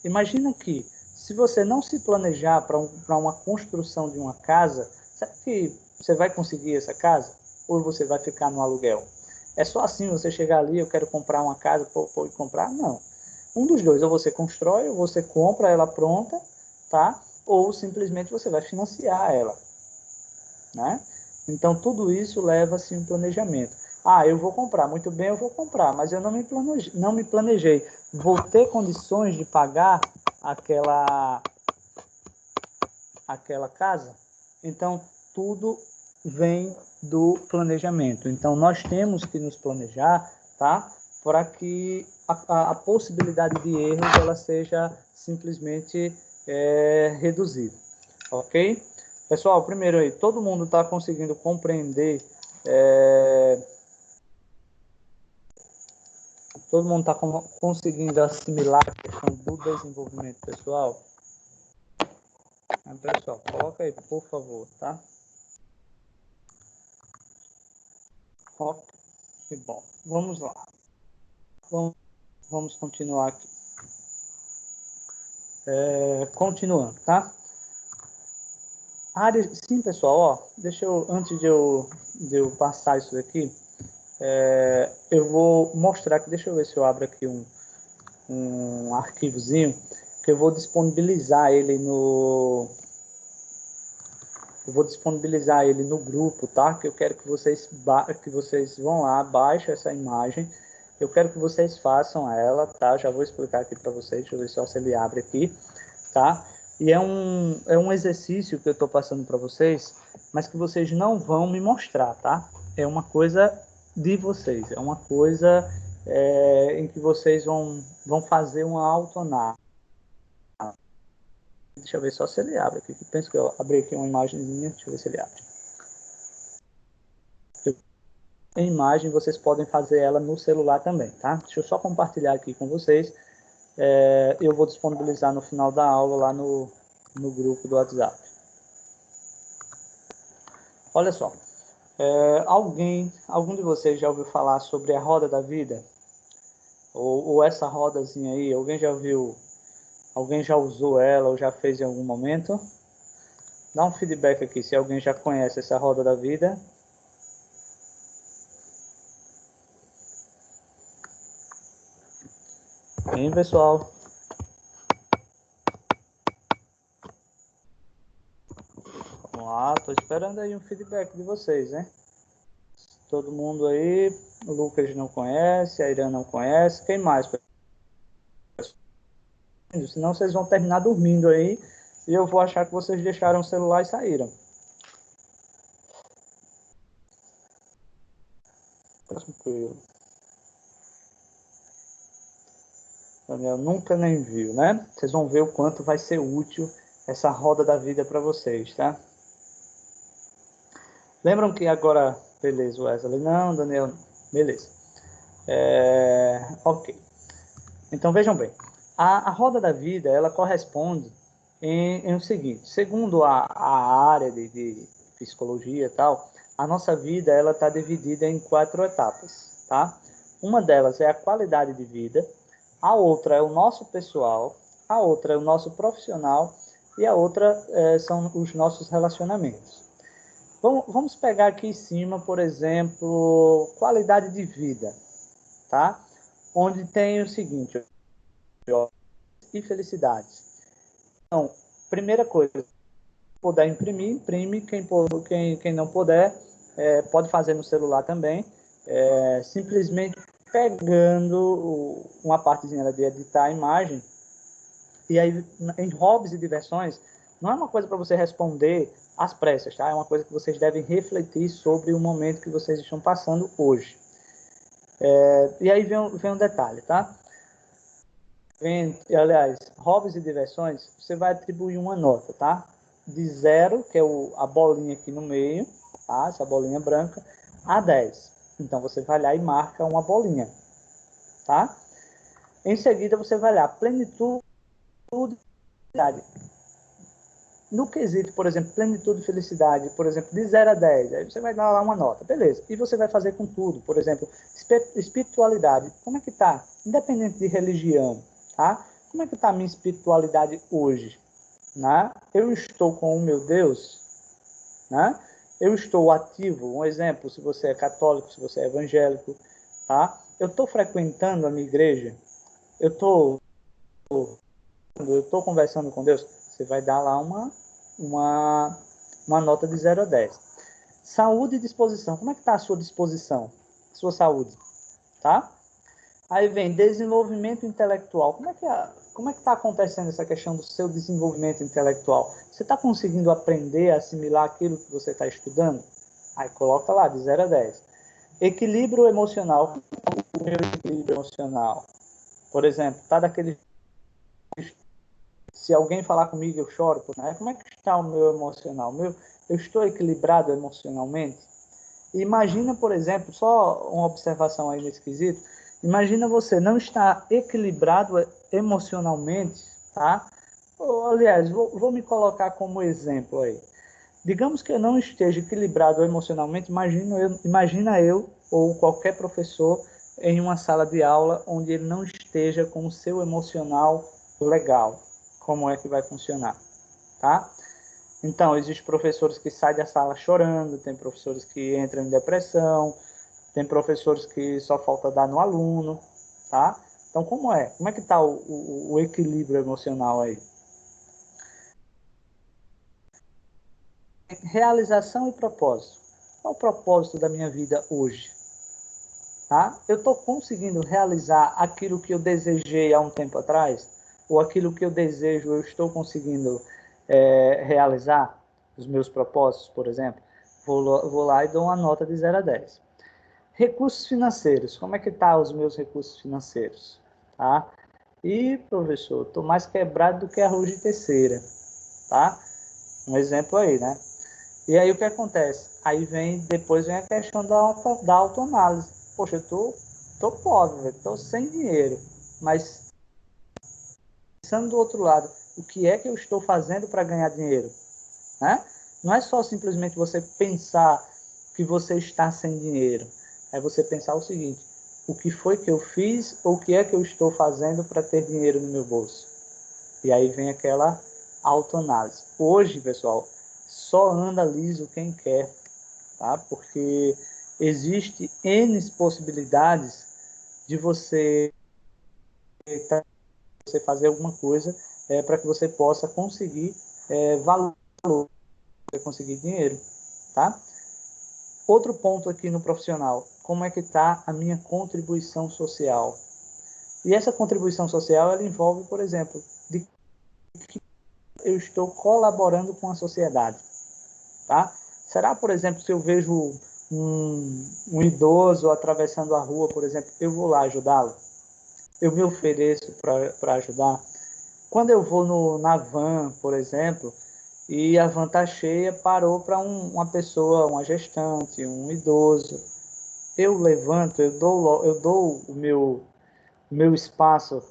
Imagina que, se você não se planejar para uma construção de uma casa, sabe que você vai conseguir essa casa? Ou você vai ficar no aluguel? É só assim você chegar ali, eu quero comprar uma casa, pode comprar? Não. Um dos dois, ou você constrói, ou você compra ela pronta, tá? Ou simplesmente você vai financiar ela, né? Então, tudo isso leva-se um planejamento. Ah, eu vou comprar, muito bem, eu vou comprar, mas eu não me planejei. Vou ter condições de pagar aquela casa? Então, tudo vem do planejamento. Então, nós temos que nos planejar, tá? Para que a possibilidade de erros ela seja simplesmente reduzida. Ok? Pessoal, primeiro aí, todo mundo está conseguindo compreender, todo mundo está conseguindo assimilar a questão do desenvolvimento pessoal? Pessoal, coloca aí, por favor, tá? Ok, bom. Vamos lá. Vamos continuar aqui. Continuando, tá? Sim, pessoal, ó, deixa eu, antes de eu passar isso aqui, eu vou mostrar aqui, deixa eu ver se eu abro aqui um arquivozinho, que eu vou disponibilizar ele grupo, tá? Que eu quero que vocês vão lá, baixem essa imagem. Eu quero que vocês façam ela, tá? Já vou explicar aqui para vocês. Deixa eu ver só se ele abre aqui, tá? E é um exercício que eu estou passando para vocês, mas que vocês não vão me mostrar, tá? É uma coisa de vocês. É uma coisa em que vocês vão fazer uma autoanálise. Deixa eu ver só se ele abre aqui. Penso que eu abri aqui uma imagenzinha. Deixa eu ver se ele abre. A imagem vocês podem fazer ela no celular também, tá? Deixa eu só compartilhar aqui com vocês. Eu vou disponibilizar no final da aula lá no grupo do WhatsApp. Olha só, algum de vocês já ouviu falar sobre a roda da vida? Ou essa rodazinha aí, alguém já usou ela ou já fez em algum momento? Dá um feedback aqui, se alguém já conhece essa roda da vida. Hein, pessoal? Vamos lá, tô esperando aí um feedback de vocês, né? Todo mundo aí, o Lucas não conhece, a Irã não conhece, quem mais? Senão vocês vão terminar dormindo aí e eu vou achar que vocês deixaram o celular e saíram. Tranquilo. Daniel nunca nem viu, né? Vocês vão ver o quanto vai ser útil essa roda da vida para vocês, tá? Lembram que agora... Beleza, Wesley. Não, Daniel. Beleza. Ok. Então, vejam bem. A roda da vida, ela corresponde em o seguinte. Segundo a área de psicologia e tal, a nossa vida, ela está dividida em 4 etapas, tá? Uma delas é a qualidade de vida, a outra é o nosso pessoal, a outra é o nosso profissional e a outra são os nossos relacionamentos. Vamos pegar aqui em cima, por exemplo, qualidade de vida, tá? Onde tem o seguinte, e felicidade. Então, primeira coisa, puder imprimir, imprime. Quem não puder, pode fazer no celular também. Simplesmente pegando uma partezinha de editar a imagem. E aí, em hobbies e diversões, não é uma coisa para você responder às pressas, tá? É uma coisa que vocês devem refletir sobre o momento que vocês estão passando hoje. E aí vem um detalhe, tá? Aliás, hobbies e diversões, você vai atribuir uma nota, tá? De 0, que é a bolinha aqui no meio, tá? Essa bolinha branca, a 10. Então, você vai lá e marca uma bolinha, tá? Em seguida, você vai lá, plenitude e felicidade. No quesito, por exemplo, plenitude e felicidade, por exemplo, de 0 a 10, aí você vai dar lá uma nota, beleza. E você vai fazer com tudo, por exemplo, espiritualidade, como é que tá? Independente de religião, tá? Como é que tá a minha espiritualidade hoje? Né? Eu estou com o meu Deus, né? Eu estou ativo, um exemplo, se você é católico, se você é evangélico, tá? Eu estou frequentando a minha igreja, eu estou conversando com Deus, você vai dar lá uma, uma nota de 0 a 10. Saúde e disposição, como é que está a sua disposição? A sua saúde, tá? Aí vem desenvolvimento intelectual. Como é que está acontecendo essa questão do seu desenvolvimento intelectual? Você está conseguindo aprender, assimilar aquilo que você está estudando? Aí coloca lá, de 0 a 10. Equilíbrio emocional. O meu equilíbrio emocional. Por exemplo, tá daquele... Se alguém falar comigo, eu choro. Né? Como é que está o meu emocional? Eu estou equilibrado emocionalmente? Imagina, por exemplo, só uma observação aí nesse quesito, imagina você não estar equilibrado emocionalmente, tá? Aliás, vou me colocar como exemplo aí. Digamos que eu não esteja equilibrado emocionalmente, imagina eu ou qualquer professor em uma sala de aula onde ele não esteja com o seu emocional legal. Como é que vai funcionar, tá? Então, existem professores que saem da sala chorando, tem professores que entram em depressão, tem professores que só falta dar no aluno, tá? Então, como é? Como é que está o equilíbrio emocional aí? Realização e propósito. Qual é o propósito da minha vida hoje? Tá? Eu estou conseguindo realizar aquilo que eu desejei há um tempo atrás? Ou aquilo que eu desejo, eu estou conseguindo realizar? Os meus propósitos, por exemplo? Vou lá e dou uma nota de 0 a 10. Recursos financeiros. Como é que tá os meus recursos financeiros? Tá? E, professor, estou mais quebrado do que arroz de terceira. Tá? Um exemplo aí, né? E aí o que acontece? Depois vem a questão da autoanálise. Poxa, eu tô pobre, estou sem dinheiro, mas pensando do outro lado, o que é que eu estou fazendo para ganhar dinheiro? Né? Não é só simplesmente você pensar que você está sem dinheiro, é você pensar o seguinte, o que foi que eu fiz ou o que é que eu estou fazendo para ter dinheiro no meu bolso? E aí vem aquela autoanálise. Hoje, pessoal, só anda liso quem quer, tá? Porque existe N possibilidades de você fazer alguma coisa para que você possa conseguir valor, conseguir dinheiro, tá? Outro ponto aqui no profissional, como é que está a minha contribuição social? E essa contribuição social, ela envolve, por exemplo, de que eu estou colaborando com a sociedade, tá? Será, por exemplo, se eu vejo um idoso atravessando a rua, por exemplo, eu vou lá ajudá-lo? Eu me ofereço para ajudar? Quando eu vou na van, por exemplo, e a van está cheia, parou para uma pessoa, uma gestante, um idoso, eu levanto, eu dou o meu espaço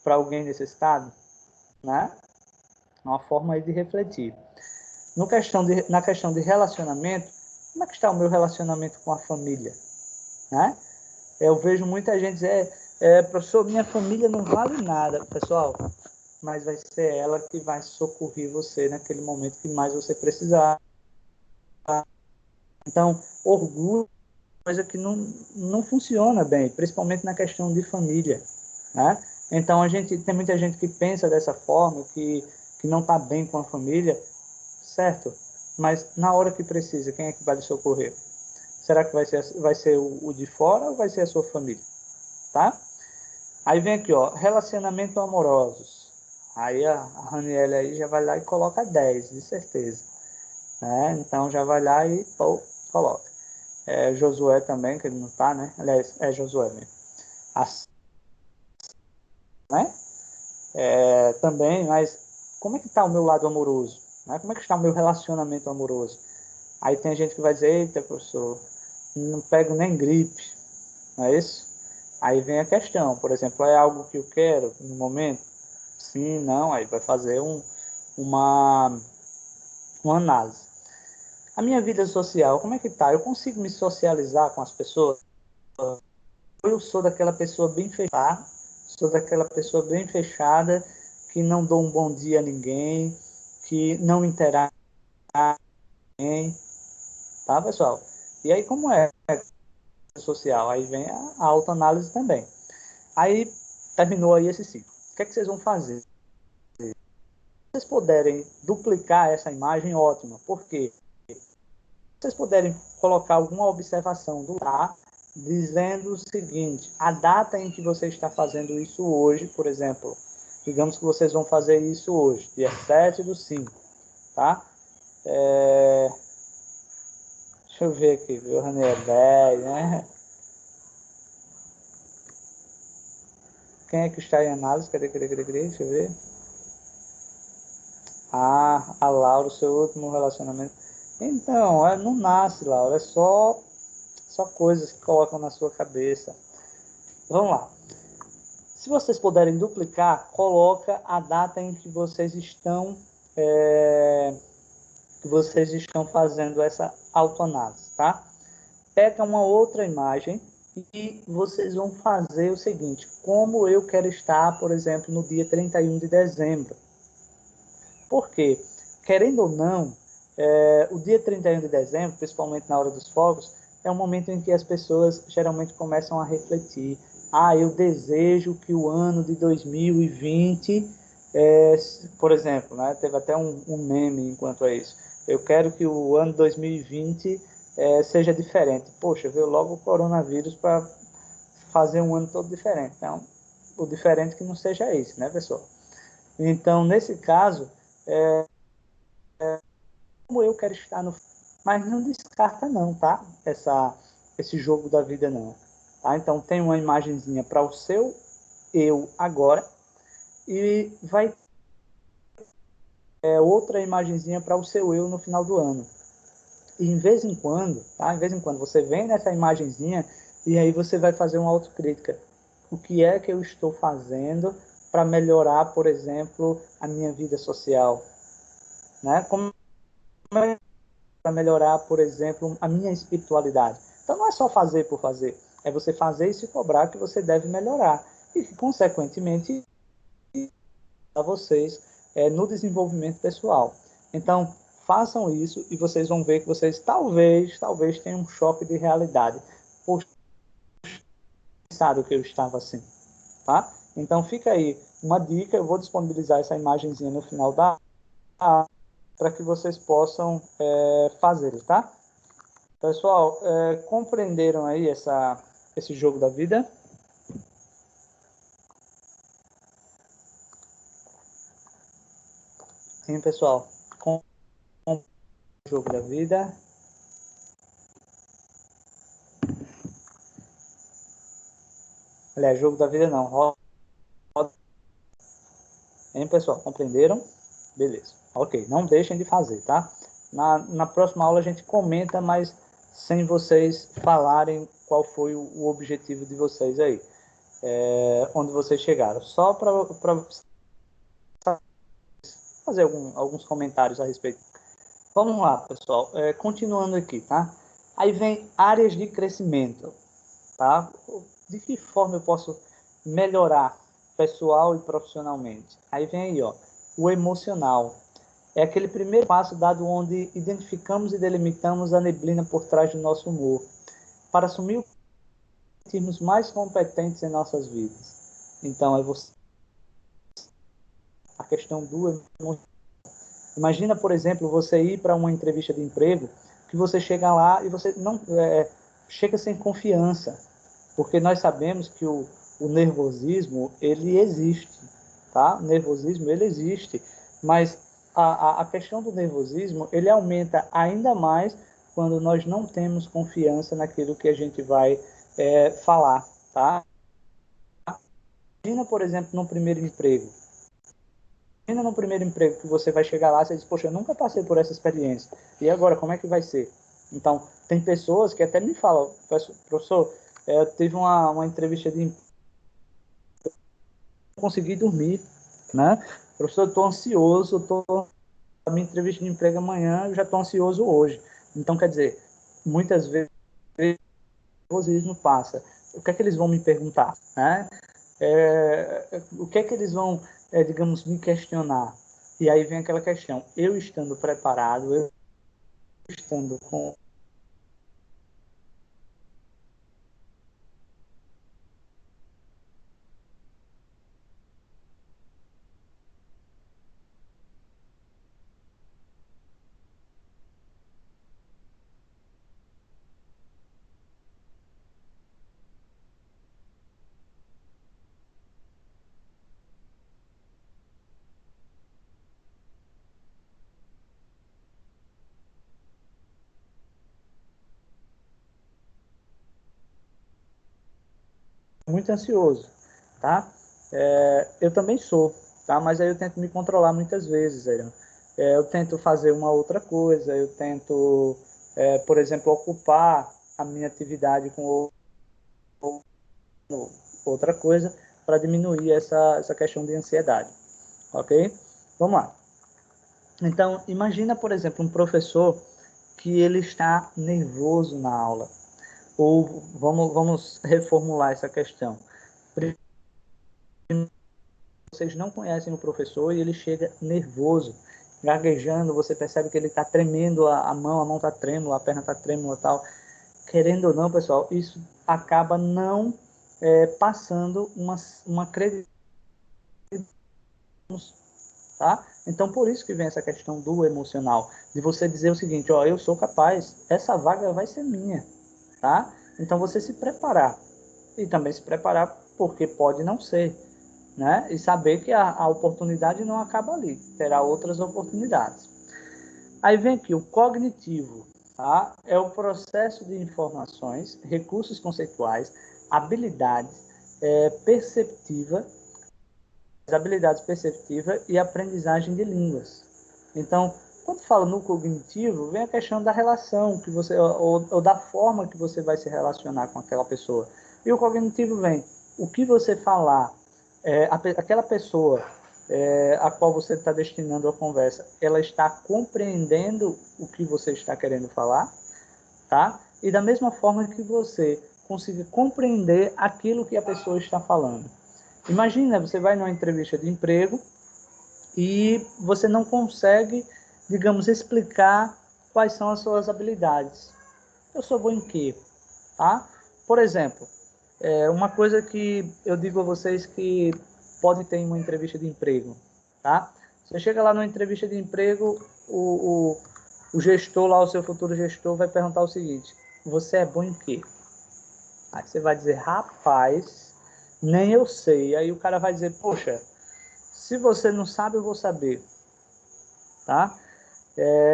para alguém necessitado, né? Uma forma aí de refletir. Na questão de relacionamento, como é que está o meu relacionamento com a família, né? Eu vejo muita gente dizer, professor, minha família não vale nada, pessoal, mas vai ser ela que vai socorrer você naquele momento que mais você precisar. Então, orgulho é coisa que não funciona bem, principalmente na questão de família, né? Então, tem muita gente que pensa dessa forma, que não está bem com a família, certo? Mas na hora que precisa, quem é que vai lhe socorrer? Será que vai ser o de fora ou vai ser a sua família? Tá? Aí vem aqui, ó, relacionamento amorosos. Aí a Raniela aí já vai lá e coloca 10, de certeza. Né? Então já vai lá e coloca. Josué também, que ele não está, né? Aliás, é Josué mesmo. Né? Também, mas como é que está o meu lado amoroso? Né? Como é que está o meu relacionamento amoroso? Aí tem gente que vai dizer, eita, professor, não pego nem gripe, não é isso? Aí vem a questão, por exemplo, é algo que eu quero no momento? Sim, não, aí vai fazer uma, uma análise. A minha vida social, como é que tá? Eu consigo me socializar com as pessoas? Eu sou daquela pessoa bem fechada, que não dou um bom dia a ninguém, que não interage com ninguém, tá, pessoal? E aí, como é a social? Aí vem a autoanálise também. Aí, terminou aí esse ciclo. O que é que vocês vão fazer? Se vocês puderem duplicar essa imagem, ótimo. Por quê? Vocês puderem colocar alguma observação do lado, dizendo o seguinte, a data em que você está fazendo isso hoje, por exemplo, digamos que vocês vão fazer isso hoje, dia 7/5, tá? Deixa eu ver aqui, viu, Raniel? 10, né? Quem é que está em análise? Cadê? Deixa eu ver. Ah, a Laura, o seu último relacionamento. Então, não nasce, Laura, é só coisas que colocam na sua cabeça. Vamos lá. Se vocês puderem duplicar, coloca a data em que vocês estão fazendo essa autoanálise, tá? Pega uma outra imagem e vocês vão fazer o seguinte, como eu quero estar, por exemplo, no dia 31 de dezembro. Por quê? Querendo ou não, o dia 31 de dezembro, principalmente na hora dos fogos, é um momento em que as pessoas geralmente começam a refletir. Ah, eu desejo que o ano de 2020, por exemplo, né, teve até um meme enquanto é isso. Eu quero que o ano 2020 seja diferente. Poxa, veio logo o coronavírus para fazer um ano todo diferente. Então, o diferente que não seja esse, né, pessoal? Então, nesse caso, como eu quero estar no... Mas não descarta não, tá? Esse jogo da vida não. Tá? Então, tem uma imagenzinha para o seu eu agora e vai outra imagenzinha para o seu eu no final do ano. E em vez em quando, tá? Em vez em quando você vem nessa imagenzinha e aí você vai fazer uma autocrítica. O que é que eu estou fazendo para melhorar, por exemplo, a minha vida social? Né? Como é para melhorar, por exemplo, a minha espiritualidade? Então não é só fazer por fazer, é você fazer e se cobrar que você deve melhorar. E, consequentemente, a vocês no desenvolvimento pessoal. Então, façam isso e vocês vão ver que vocês talvez tenham um choque de realidade. Poxa, pensado que eu estava assim, tá? Então, fica aí uma dica, eu vou disponibilizar essa imagenzinha no final da para que vocês possam fazer, tá? Pessoal, compreenderam aí esse jogo da vida? Sim, pessoal, com o jogo da vida. Aliás, jogo da vida não, roda. Hein, pessoal? Compreenderam? Beleza. Ok, não deixem de fazer, tá? Na próxima aula a gente comenta, mas sem vocês falarem qual foi o objetivo de vocês aí. Onde vocês chegaram. Só para fazer alguns comentários a respeito. Vamos lá, pessoal. Continuando aqui, tá? Aí vem áreas de crescimento, tá? De que forma eu posso melhorar pessoal e profissionalmente? Aí vem aí, ó, o emocional. É aquele primeiro passo dado onde identificamos e delimitamos a neblina por trás do nosso humor, para assumir o sermos mais competentes em nossas vidas. Então, é você a questão do emocional. Imagina, por exemplo, você ir para uma entrevista de emprego, que você chega lá e você não chega sem confiança, porque nós sabemos que o nervosismo ele existe, tá? O nervosismo ele existe, mas a questão do nervosismo ele aumenta ainda mais quando nós não temos confiança naquilo que a gente vai falar, tá? Imagina, por exemplo, no primeiro emprego. Imagina no primeiro emprego que você vai chegar lá e diz, poxa, eu nunca passei por essa experiência. E agora, como é que vai ser? Então, tem pessoas que até me falam, professor, eu tive uma entrevista de emprego, não consegui dormir, né? Professor, eu estou ansioso, a minha entrevista de emprego amanhã, eu já estou ansioso hoje. Então, quer dizer, muitas vezes o nervosismo passa. O que é que eles vão me perguntar? Né? O que é que eles vão, digamos, me questionar? E aí vem aquela questão, eu estando preparado, eu estando com muito ansioso, tá? Eu também sou, tá? Mas aí eu tento me controlar muitas vezes, eu tento fazer uma outra coisa, eu tento, por exemplo, ocupar a minha atividade com outra coisa para diminuir essa questão de ansiedade, ok? Vamos lá. Então, imagina, por exemplo, um professor que ele está nervoso na aula. Ou vamos reformular essa questão. Vocês não conhecem o professor e ele chega nervoso, gaguejando, você percebe que ele está tremendo a mão está trêmula, a perna está trêmula e tal. Querendo ou não, pessoal, isso acaba não passando uma credibilidade, tá? Então, por isso que vem essa questão do emocional, de você dizer o seguinte, ó, eu sou capaz, essa vaga vai ser minha, tá? Então, você se preparar, e também se preparar porque pode não ser, né? E saber que a oportunidade não acaba ali, terá outras oportunidades. Aí vem aqui o cognitivo, tá? É o processo de informações, recursos conceituais, habilidades perceptiva, habilidades perceptiva e aprendizagem de línguas. Então, quando fala no cognitivo, vem a questão da relação que você ou da forma que você vai se relacionar com aquela pessoa. E o cognitivo vem o que você falar, aquela pessoa a qual você está destinando a conversa, ela está compreendendo o que você está querendo falar, tá? E da mesma forma que você consiga compreender aquilo que a pessoa está falando. Imagina, você vai numa entrevista de emprego e você não consegue, digamos, explicar quais são as suas habilidades. Eu sou bom em quê? Tá? Por exemplo, uma coisa que eu digo a vocês que pode ter em uma entrevista de emprego, tá? Você chega lá numa entrevista de emprego, o gestor lá, o seu futuro gestor, vai perguntar o seguinte, você é bom em quê? Aí você vai dizer, rapaz, nem eu sei. Aí o cara vai dizer, poxa, se você não sabe, eu vou saber, tá?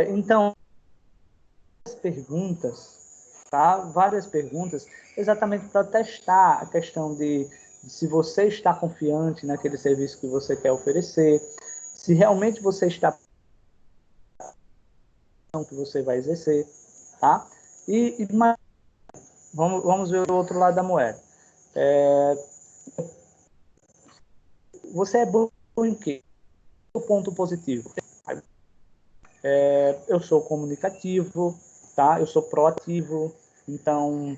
Então, perguntas, tá? Várias perguntas, exatamente para testar a questão de se você está confiante naquele serviço que você quer oferecer, se realmente você está que você vai exercer, tá? E vamos ver o outro lado da moeda. Você é bom em quê? O ponto positivo. Eu sou comunicativo, tá? Eu sou proativo, então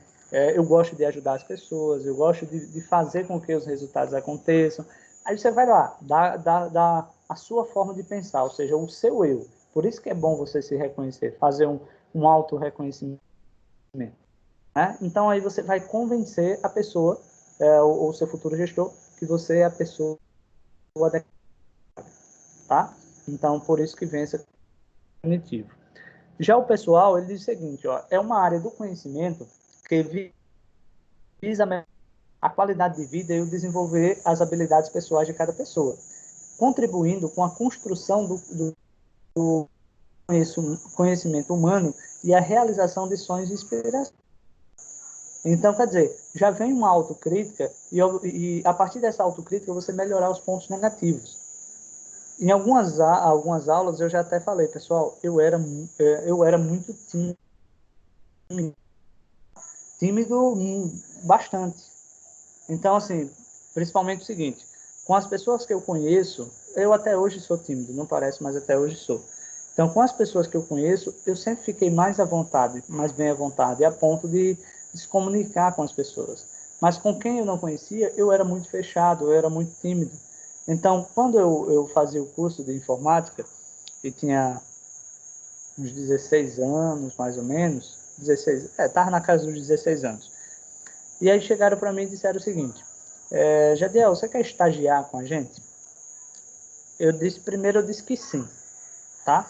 eu gosto de ajudar as pessoas, eu gosto de fazer com que os resultados aconteçam. Aí você vai lá, dá a sua forma de pensar, ou seja, o seu eu. Por isso que é bom você se reconhecer, fazer um auto-reconhecimento. Né? Então aí você vai convencer a pessoa, ou seu futuro gestor, que você é a pessoa adequada, tá? Então por isso que vem esse cognitivo. Já o pessoal, ele diz o seguinte, ó, é uma área do conhecimento que visa a qualidade de vida e o desenvolver as habilidades pessoais de cada pessoa, contribuindo com a construção do conhecimento humano e a realização de sonhos e inspirações. Então, quer dizer, já vem uma autocrítica e a partir dessa autocrítica você melhorar os pontos negativos. Em algumas aulas eu já até falei, pessoal, eu era muito tímido bastante. Então, assim, principalmente o seguinte, com as pessoas que eu conheço, eu até hoje sou tímido, não parece, mas até hoje sou. Então, com as pessoas que eu conheço, eu sempre fiquei mais à vontade, mais bem à vontade, a ponto de se comunicar com as pessoas. Mas com quem eu não conhecia, eu era muito fechado, eu era muito tímido. Então, quando eu fazia o curso de informática, e tinha uns 16 anos, mais ou menos, 16, estava na casa dos 16 anos. E aí chegaram para mim e disseram o seguinte, Jadiel, você quer estagiar com a gente? Primeiro eu disse que sim, tá?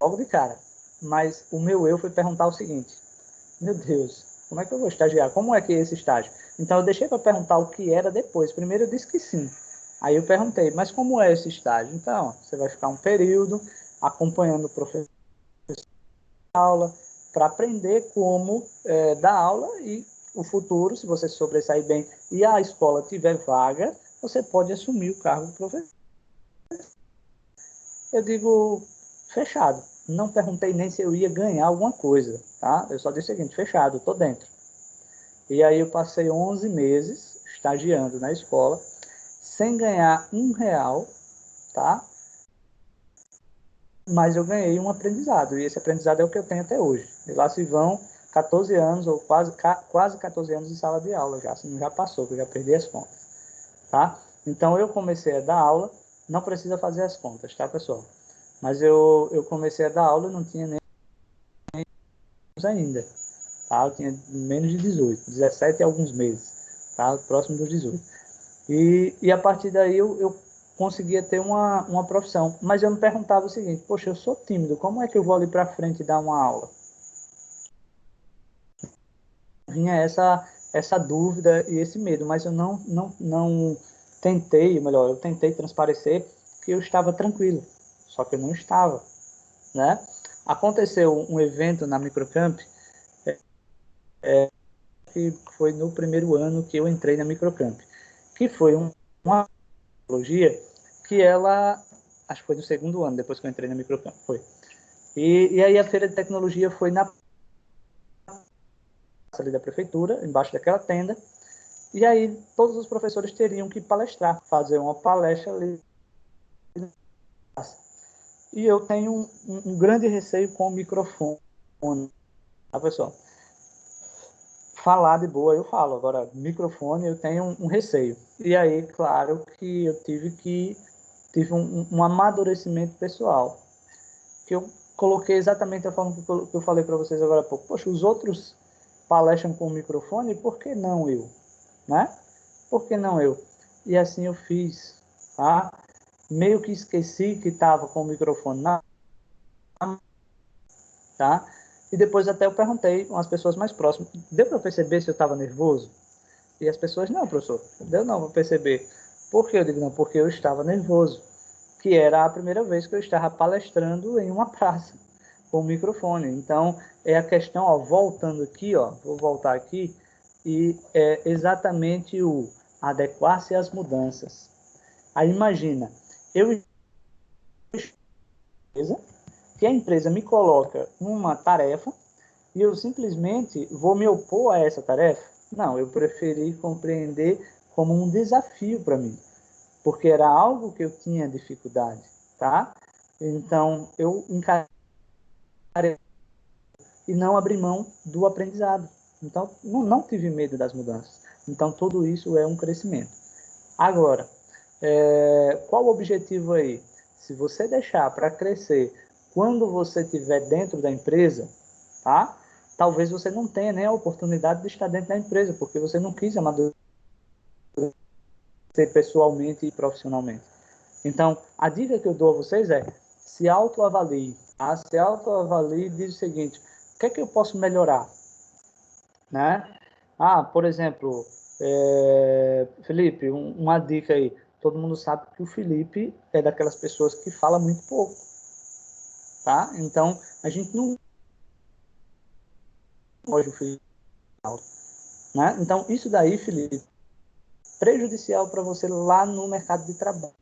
Logo de cara. Mas o meu eu foi perguntar o seguinte, meu Deus, como é que eu vou estagiar? Como é que é esse estágio? Então eu deixei para perguntar o que era depois. Primeiro eu disse que sim. Aí eu perguntei, mas como é esse estágio? Então, você vai ficar um período acompanhando o professor da aula para aprender como dar aula e o futuro, se você sobressair bem e a escola tiver vaga, você pode assumir o cargo de professor. Eu digo, fechado. Não perguntei nem se eu ia ganhar alguma coisa, tá? Eu só disse o seguinte, fechado, estou dentro. E aí eu passei 11 meses estagiando na escola, sem ganhar R$ 1, tá? Mas eu ganhei um aprendizado, e esse aprendizado é o que eu tenho até hoje. E lá se vão 14 anos, ou quase 14 anos de sala de aula já, se não já passou, que eu já perdi as contas, tá? Então eu comecei a dar aula, não precisa fazer as contas, tá, pessoal? Mas eu comecei a dar aula e não tinha nem ainda, tá? Eu tinha menos de 18, 17 e alguns meses, tá? Próximo dos 18. E a partir daí eu conseguia ter uma profissão. Mas eu me perguntava o seguinte, poxa, eu sou tímido, como é que eu vou ali para frente e dar uma aula? Vinha essa dúvida e esse medo, mas eu não tentei, melhor, eu tentei transparecer que eu estava tranquilo, só que eu não estava, né? Aconteceu um evento na Microcamp, que foi no primeiro ano que eu entrei na Microcamp, que foi uma tecnologia que ela, acho que foi no segundo ano, depois que eu entrei na Microcamp, foi. E aí a feira de tecnologia foi na ali da prefeitura, embaixo daquela tenda, e aí todos os professores teriam que palestrar, fazer uma palestra ali. E eu tenho um grande receio com o microfone, tá, pessoal? Falar de boa eu falo, agora microfone eu tenho um receio. E aí, claro que eu tive um amadurecimento pessoal, que eu coloquei exatamente a forma que eu falei para vocês agora há pouco. Poxa, os outros palestram com o microfone, por que não eu? Né? Por que não eu? E assim eu fiz, tá? Meio que esqueci que estava com o microfone na mão, tá? E depois até eu perguntei com as pessoas mais próximas, deu para perceber se eu estava nervoso? E as pessoas, não, professor, deu não para perceber. Por que eu digo não? Porque eu estava nervoso, que era a primeira vez que eu estava palestrando em uma praça com o microfone. Então, é a questão, ó, voltando aqui, ó, vou voltar aqui, e é exatamente o adequar-se às mudanças. Aí imagina, eu que a empresa me coloca uma tarefa e eu simplesmente vou me opor a essa tarefa? Não, eu preferi compreender como um desafio para mim, porque era algo que eu tinha dificuldade, tá? Então, eu encarei e não abri mão do aprendizado. Então, não tive medo das mudanças. Então, tudo isso é um crescimento. Agora, qual o objetivo aí? Se você deixar para crescer quando você estiver dentro da empresa, tá? Talvez você não tenha nem a oportunidade de estar dentro da empresa, porque você não quis amadurecer pessoalmente e profissionalmente. Então, a dica que eu dou a vocês é, se autoavalie, tá? Se autoavalie e diz o seguinte, o que é que eu posso melhorar? Né? Por exemplo, Felipe, uma dica aí. todo mundo sabe que o Felipe é daquelas pessoas que fala muito pouco, tá? Então, a gente não pode o Felipe, né? Então, isso daí, Felipe, prejudicial para você lá no mercado de trabalho.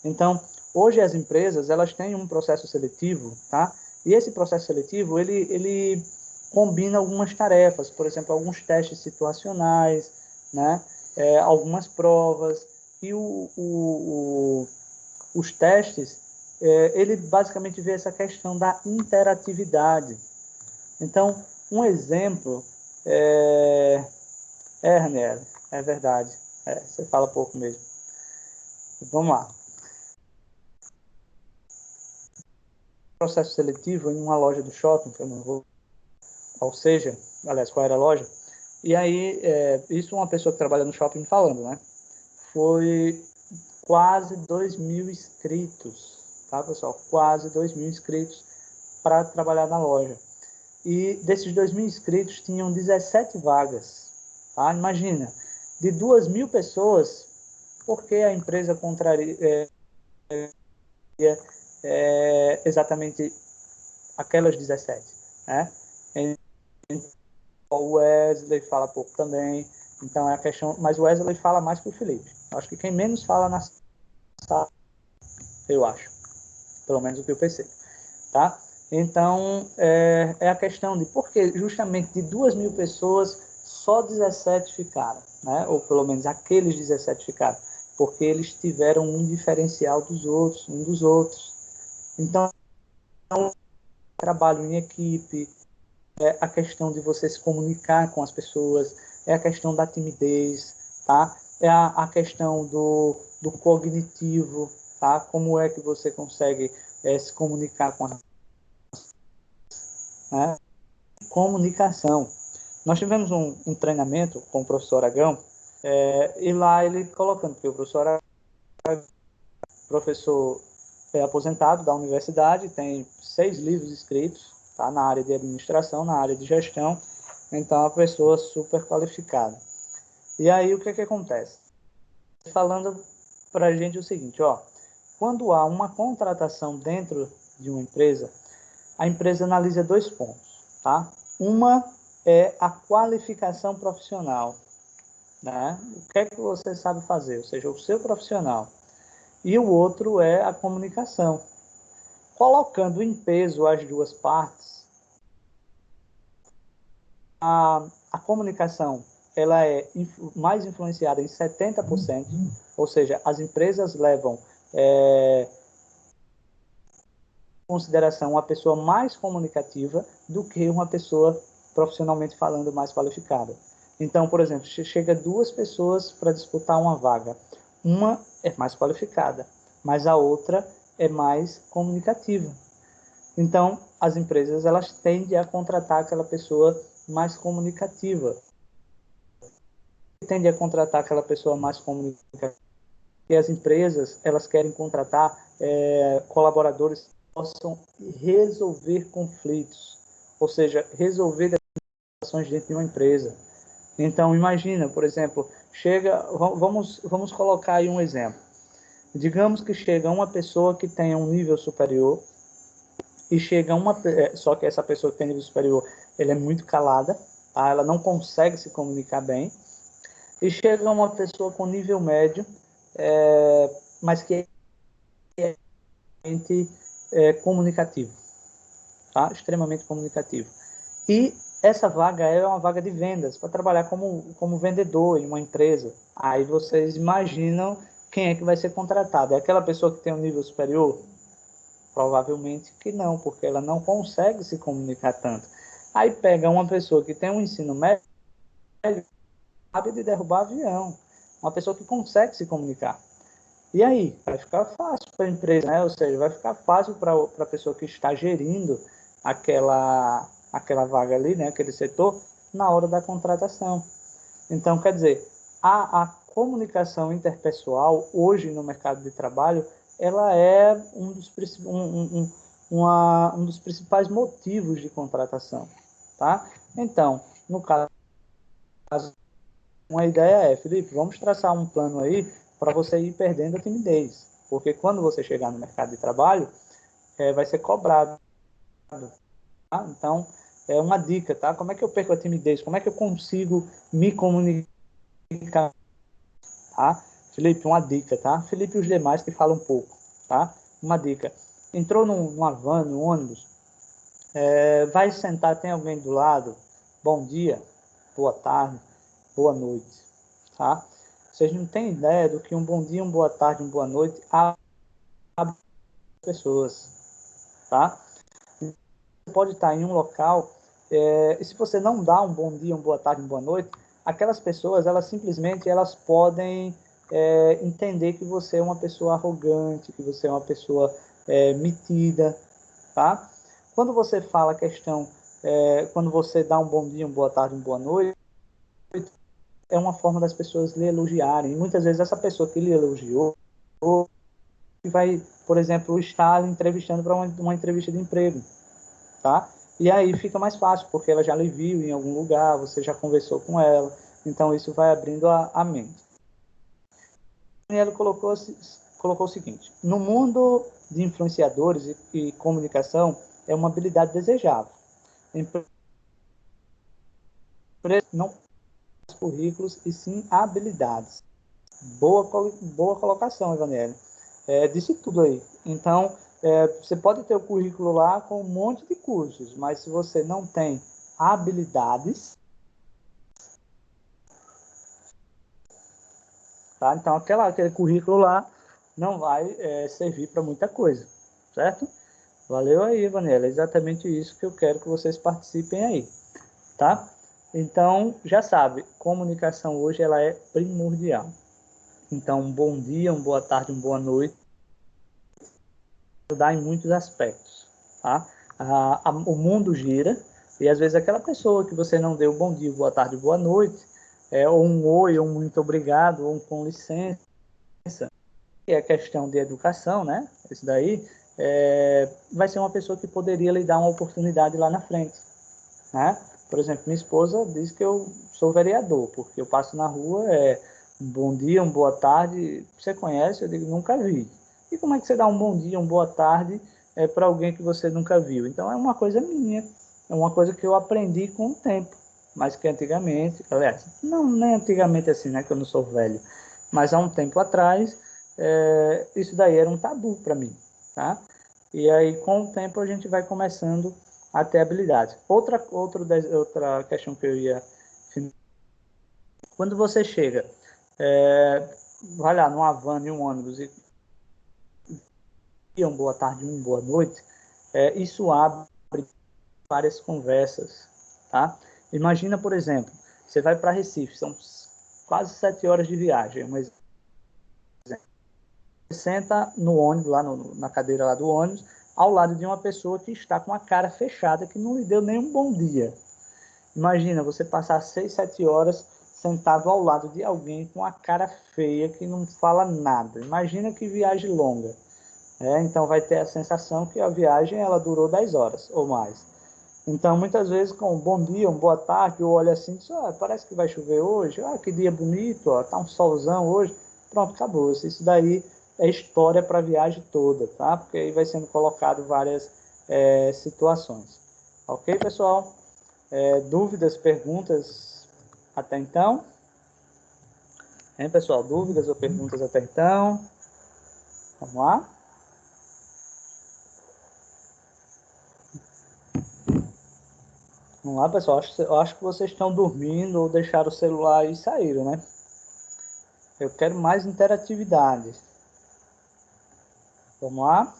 Então, hoje as empresas, elas têm um processo seletivo, tá? E esse processo seletivo, ele combina algumas tarefas, por exemplo, alguns testes situacionais, né? Algumas provas, e os testes, ele basicamente vê essa questão da interatividade. Então, um exemplo Raniel, é verdade, você fala pouco mesmo. Vamos lá. Processo seletivo em uma loja do shopping, que eu não vou, qual seja, aliás, qual era a loja, e aí, isso uma pessoa que trabalha no shopping falando, né? Foi quase 2.000 inscritos, tá, pessoal? Quase 2.000 inscritos para trabalhar na loja. E desses 2.000 inscritos, tinham 17 vagas, tá? Imagina, de 2.000 pessoas, por que a empresa contraria exatamente aquelas 17, né? O Wesley fala pouco também, então é a questão, mas o Wesley fala mais que o Felipe. Eu acho que quem menos fala na sala, eu acho, pelo menos o que eu pensei, tá? Então, é a questão de por que justamente de 2.000 pessoas, só 17 ficaram, né? Ou pelo menos aqueles 17 ficaram, porque eles tiveram um diferencial dos outros, um dos outros. Então, trabalho em equipe, é a questão de você se comunicar com as pessoas, é a questão da timidez, tá? É a questão do cognitivo, tá? Como é que você consegue se comunicar com a, né? Comunicação. Nós tivemos um treinamento com o professor Aragão, e lá ele colocando que o professor Aragão, professor aposentado da universidade, tem 6 livros escritos, tá? Na área de administração, na área de gestão, então é uma pessoa super qualificada. E aí o que acontece? Falando para a gente o seguinte, ó, quando há uma contratação dentro de uma empresa, a empresa analisa 2 pontos, tá? Uma é a qualificação profissional, né? O que é que você sabe fazer, ou seja, o seu profissional. E o outro é a comunicação. Colocando em peso as duas partes, a comunicação ela é mais influenciada em 70%, ou seja, as empresas levam em consideração uma pessoa mais comunicativa do que uma pessoa profissionalmente falando mais qualificada. Então, por exemplo, chega 2 pessoas para disputar uma vaga. Uma é mais qualificada, mas a outra é mais comunicativa. Então, as empresas elas tendem a contratar aquela pessoa mais comunicativa. Tendem a contratar aquela pessoa mais comunicativa. E as empresas elas querem contratar colaboradores que possam resolver conflitos, ou seja, resolver situações dentro de uma empresa. Então, imagina, por exemplo, vamos colocar aí um exemplo. Digamos que chega uma pessoa que tenha um nível superior e chega só que essa pessoa que tem nível superior, ela é muito calada, tá? Ela não consegue se comunicar bem, e chega uma pessoa com nível médio, mas que é comunicativo, tá? Extremamente comunicativo. E essa vaga é uma vaga de vendas, para trabalhar como vendedor em uma empresa. Aí vocês imaginam quem é que vai ser contratado. É aquela pessoa que tem um nível superior? Provavelmente que não, porque ela não consegue se comunicar tanto. Aí pega uma pessoa que tem um ensino médio, sabe de derrubar avião, uma pessoa que consegue se comunicar. E aí, vai ficar fácil para a empresa, né? Ou seja, vai ficar fácil para a pessoa que está gerindo aquela vaga ali, né? Aquele setor, na hora da contratação. Então, quer dizer, a comunicação interpessoal, hoje no mercado de trabalho, ela é um dos principais motivos de contratação, tá? Então, no caso uma ideia é, Felipe, vamos traçar um plano aí para você ir perdendo a timidez. Porque quando você chegar no mercado de trabalho, vai ser cobrado. Tá? Então, é uma dica, tá? Como é que eu perco a timidez? Como é que eu consigo me comunicar? Tá? Felipe, uma dica, tá? Felipe e os demais que falam um pouco, tá? Uma dica. Entrou numa van, num ônibus, vai sentar, tem alguém do lado? Bom dia, boa tarde, boa noite, tá? Vocês não têm ideia do que um bom dia, uma boa tarde, uma boa noite abre as pessoas, tá? Você pode estar em um local e se você não dá um bom dia, uma boa tarde, uma boa noite, aquelas pessoas, elas simplesmente elas podem entender que você é uma pessoa arrogante, que você é uma pessoa metida, tá? Quando você fala a questão, quando você dá um bom dia, uma boa tarde, uma boa noite, é uma forma das pessoas lhe elogiarem. E muitas vezes essa pessoa que lhe elogiou vai, por exemplo, estar lhe entrevistando para uma entrevista de emprego, tá? E aí fica mais fácil, porque ela já lhe viu em algum lugar, você já conversou com ela, então isso vai abrindo a mente. E ele colocou o seguinte: no mundo de influenciadores e comunicação, é uma habilidade desejável. Empresas não currículos e sim habilidades. Boa colocação, Evanélio. Disse tudo aí. Então, você pode ter o currículo lá com um monte de cursos, mas se você não tem habilidades, tá? Então aquele currículo lá não vai servir para muita coisa, certo? Valeu aí, Vanella. É exatamente isso que eu quero que vocês participem aí, tá? Então, já sabe, comunicação hoje ela é primordial. Então, um bom dia, uma boa tarde, uma boa noite, ajudar em muitos aspectos, tá? O mundo gira e às vezes aquela pessoa que você não deu bom dia, boa tarde, boa noite, ou um oi, ou um muito obrigado, ou um com licença, que é questão de educação, né? Isso daí vai ser uma pessoa que poderia lhe dar uma oportunidade lá na frente, né? Por exemplo, minha esposa diz que eu sou vereador, porque eu passo na rua, um bom dia, uma boa tarde, você conhece? Eu digo, nunca vi. E como é que você dá um bom dia, uma boa tarde para alguém que você nunca viu? Então é uma coisa minha, é uma coisa que eu aprendi com o tempo, mas que antigamente, aliás, não nem antigamente assim, né, que eu não sou velho, mas há um tempo atrás, isso daí era um tabu para mim, tá? E aí com o tempo a gente vai começando a ter habilidades. Outra questão que eu ia... Quando você chega, vai lá numa van, em um ônibus, e uma boa tarde, uma boa noite, isso abre várias conversas, tá? Imagina, por exemplo, você vai para Recife, são quase 7 horas de viagem, mas você senta no ônibus, lá na cadeira lá do ônibus, ao lado de uma pessoa que está com a cara fechada, que não lhe deu nem um bom dia. Imagina você passar 6, 7 horas sentado ao lado de alguém com a cara feia, que não fala nada. Imagina que viagem longa. Então vai ter a sensação que a viagem ela durou 10 horas ou mais. Então, muitas vezes, com um bom dia, uma boa tarde, eu olho assim, diz, parece que vai chover hoje, que dia bonito, tá um solzão hoje. Pronto, acabou. Isso daí é história para a viagem toda, tá? Porque aí vai sendo colocado várias situações. Ok, pessoal? Dúvidas, perguntas até então? Hein, pessoal? Dúvidas ou perguntas até então? Vamos lá? Vamos lá, pessoal. Eu acho que vocês estão dormindo ou deixaram o celular e saíram, né? Eu quero mais interatividade. Vamos lá?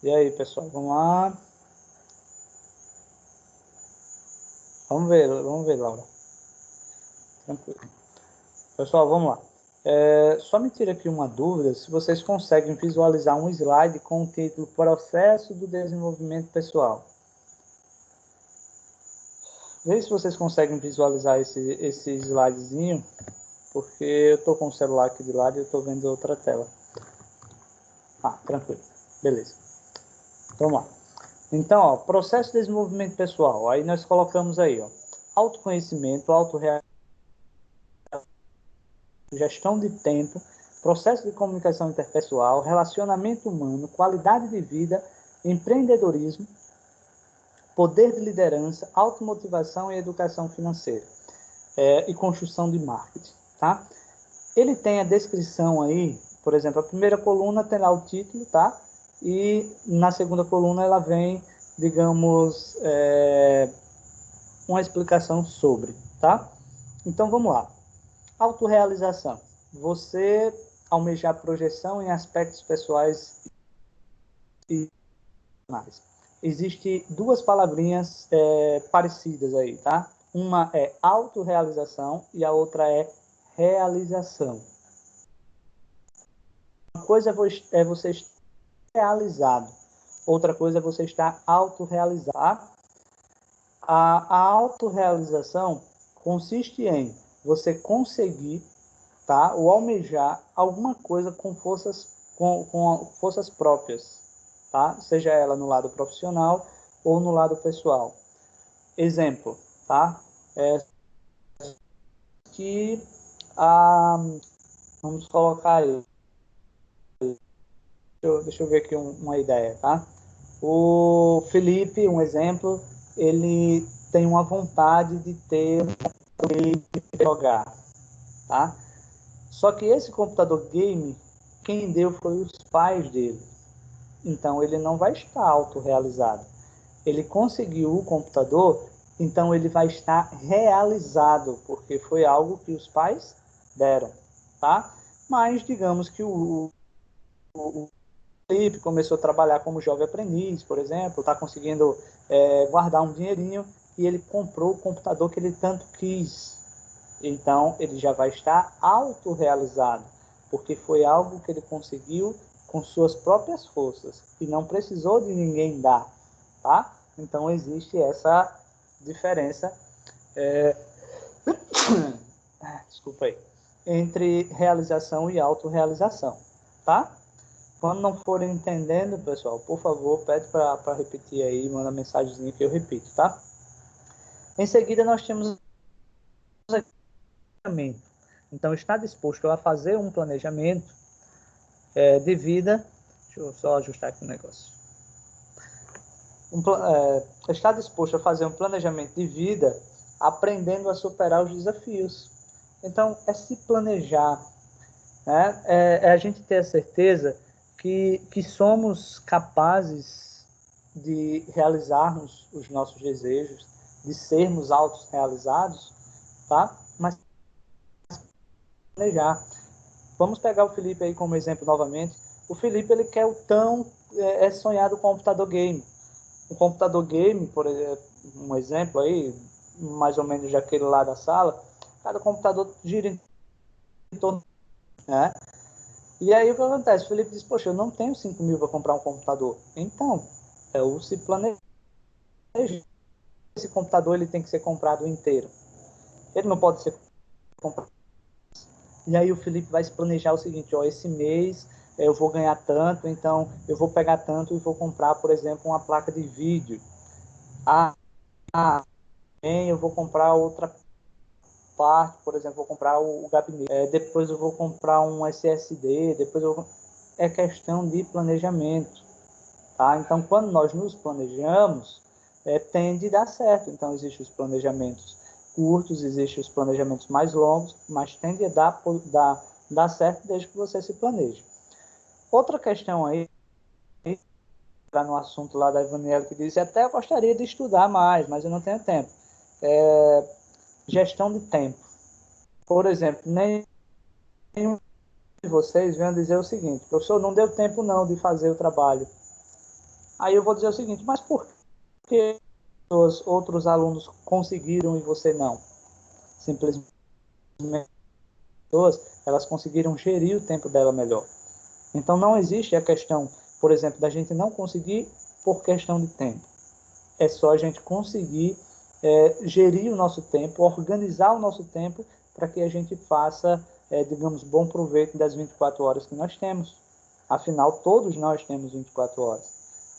E aí, pessoal? Vamos lá? Vamos ver, Laura. Tranquilo. Pessoal, vamos lá. Só me tira aqui uma dúvida, se vocês conseguem visualizar um slide com o título Processo do Desenvolvimento Pessoal. Vê se vocês conseguem visualizar esse slidezinho, porque eu estou com o celular aqui de lado e eu estou vendo outra tela. Tranquilo. Beleza. Vamos lá. Então, ó, processo de desenvolvimento pessoal. Aí nós colocamos aí, ó, autoconhecimento, autorrealização, gestão de tempo, processo de comunicação interpessoal, relacionamento humano, qualidade de vida, empreendedorismo, poder de liderança, automotivação e educação financeira, e construção de marketing, tá? Ele tem a descrição aí, por exemplo, a primeira coluna tem lá o título, tá? E na segunda coluna ela vem, digamos, uma explicação sobre, tá? Então vamos lá. Autorrealização. Você almejar projeção em aspectos pessoais e mais. Existem duas palavrinhas parecidas aí, tá? Uma é autorrealização e a outra é realização. Uma coisa é você estar realizado, outra coisa é você estar autorrealizado. A autorrealização consiste em você conseguir, tá, ou almejar alguma coisa com forças próprias, tá? Seja ela no lado profissional ou no lado pessoal. Exemplo, tá? Que vamos colocar aí. Deixa eu ver aqui uma ideia, tá? O Felipe, um exemplo, ele tem uma vontade de ter um computador de jogar, tá? Só que esse computador game, quem deu foi os pais dele. Então ele não vai estar autorrealizado. Ele conseguiu o computador, então ele vai estar realizado, porque foi algo que os pais deram, tá? Mas digamos que o Felipe começou a trabalhar como jovem aprendiz, por exemplo, está conseguindo guardar um dinheirinho e ele comprou o computador que ele tanto quis. Então, ele já vai estar autorrealizado, porque foi algo que ele conseguiu com suas próprias forças e não precisou de ninguém dar, tá? Então, existe essa diferença, desculpa aí, entre realização e autorrealização, tá? Quando não forem entendendo, pessoal, por favor, pede para repetir aí, manda mensagenzinha que eu repito, tá? Em seguida, nós temos o planejamento. Então, está disposto a fazer um planejamento de vida. Deixa eu só ajustar aqui o negócio. Está disposto a fazer um planejamento de vida, aprendendo a superar os desafios. Então, é se planejar, né? É a gente ter a certeza que somos capazes de realizarmos os nossos desejos, de sermos autorrealizados, tá? Mas planejar. Vamos pegar o Felipe aí como exemplo novamente. O Felipe, ele quer o tão sonhado computador game. Um computador game, por exemplo, um exemplo aí, mais ou menos daquele lá da sala, cada computador gira em torno, né? E aí o que acontece? O Felipe diz, poxa, eu não tenho 5 mil para comprar um computador. Então, é o se planejar. Esse computador ele tem que ser comprado inteiro. Ele não pode ser comprado. E aí o Felipe vai se planejar o seguinte, ó, esse mês eu vou ganhar tanto, então eu vou pegar tanto e vou comprar, por exemplo, uma placa de vídeo. Eu vou comprar outra parte, por exemplo, vou comprar o gabinete, depois eu vou comprar um SSD, é questão de planejamento, tá? Então, quando nós nos planejamos, tende a dar certo. Então, existem os planejamentos curtos, existem os planejamentos mais longos, mas tende a dar certo desde que você se planeje. Outra questão aí, no assunto lá da Ivaniela, que disse, até eu gostaria de estudar mais, mas eu não tenho tempo. Gestão de tempo. Por exemplo, nenhum de vocês venham dizer o seguinte, professor, não deu tempo não de fazer o trabalho. Aí eu vou dizer o seguinte, mas por que os outros alunos conseguiram e você não? Simplesmente elas conseguiram gerir o tempo dela melhor. Então não existe a questão, por exemplo, da gente não conseguir por questão de tempo. É só a gente conseguir gerir o nosso tempo, organizar o nosso tempo para que a gente faça, digamos, bom proveito das 24 horas que nós temos. Afinal, todos nós temos 24 horas.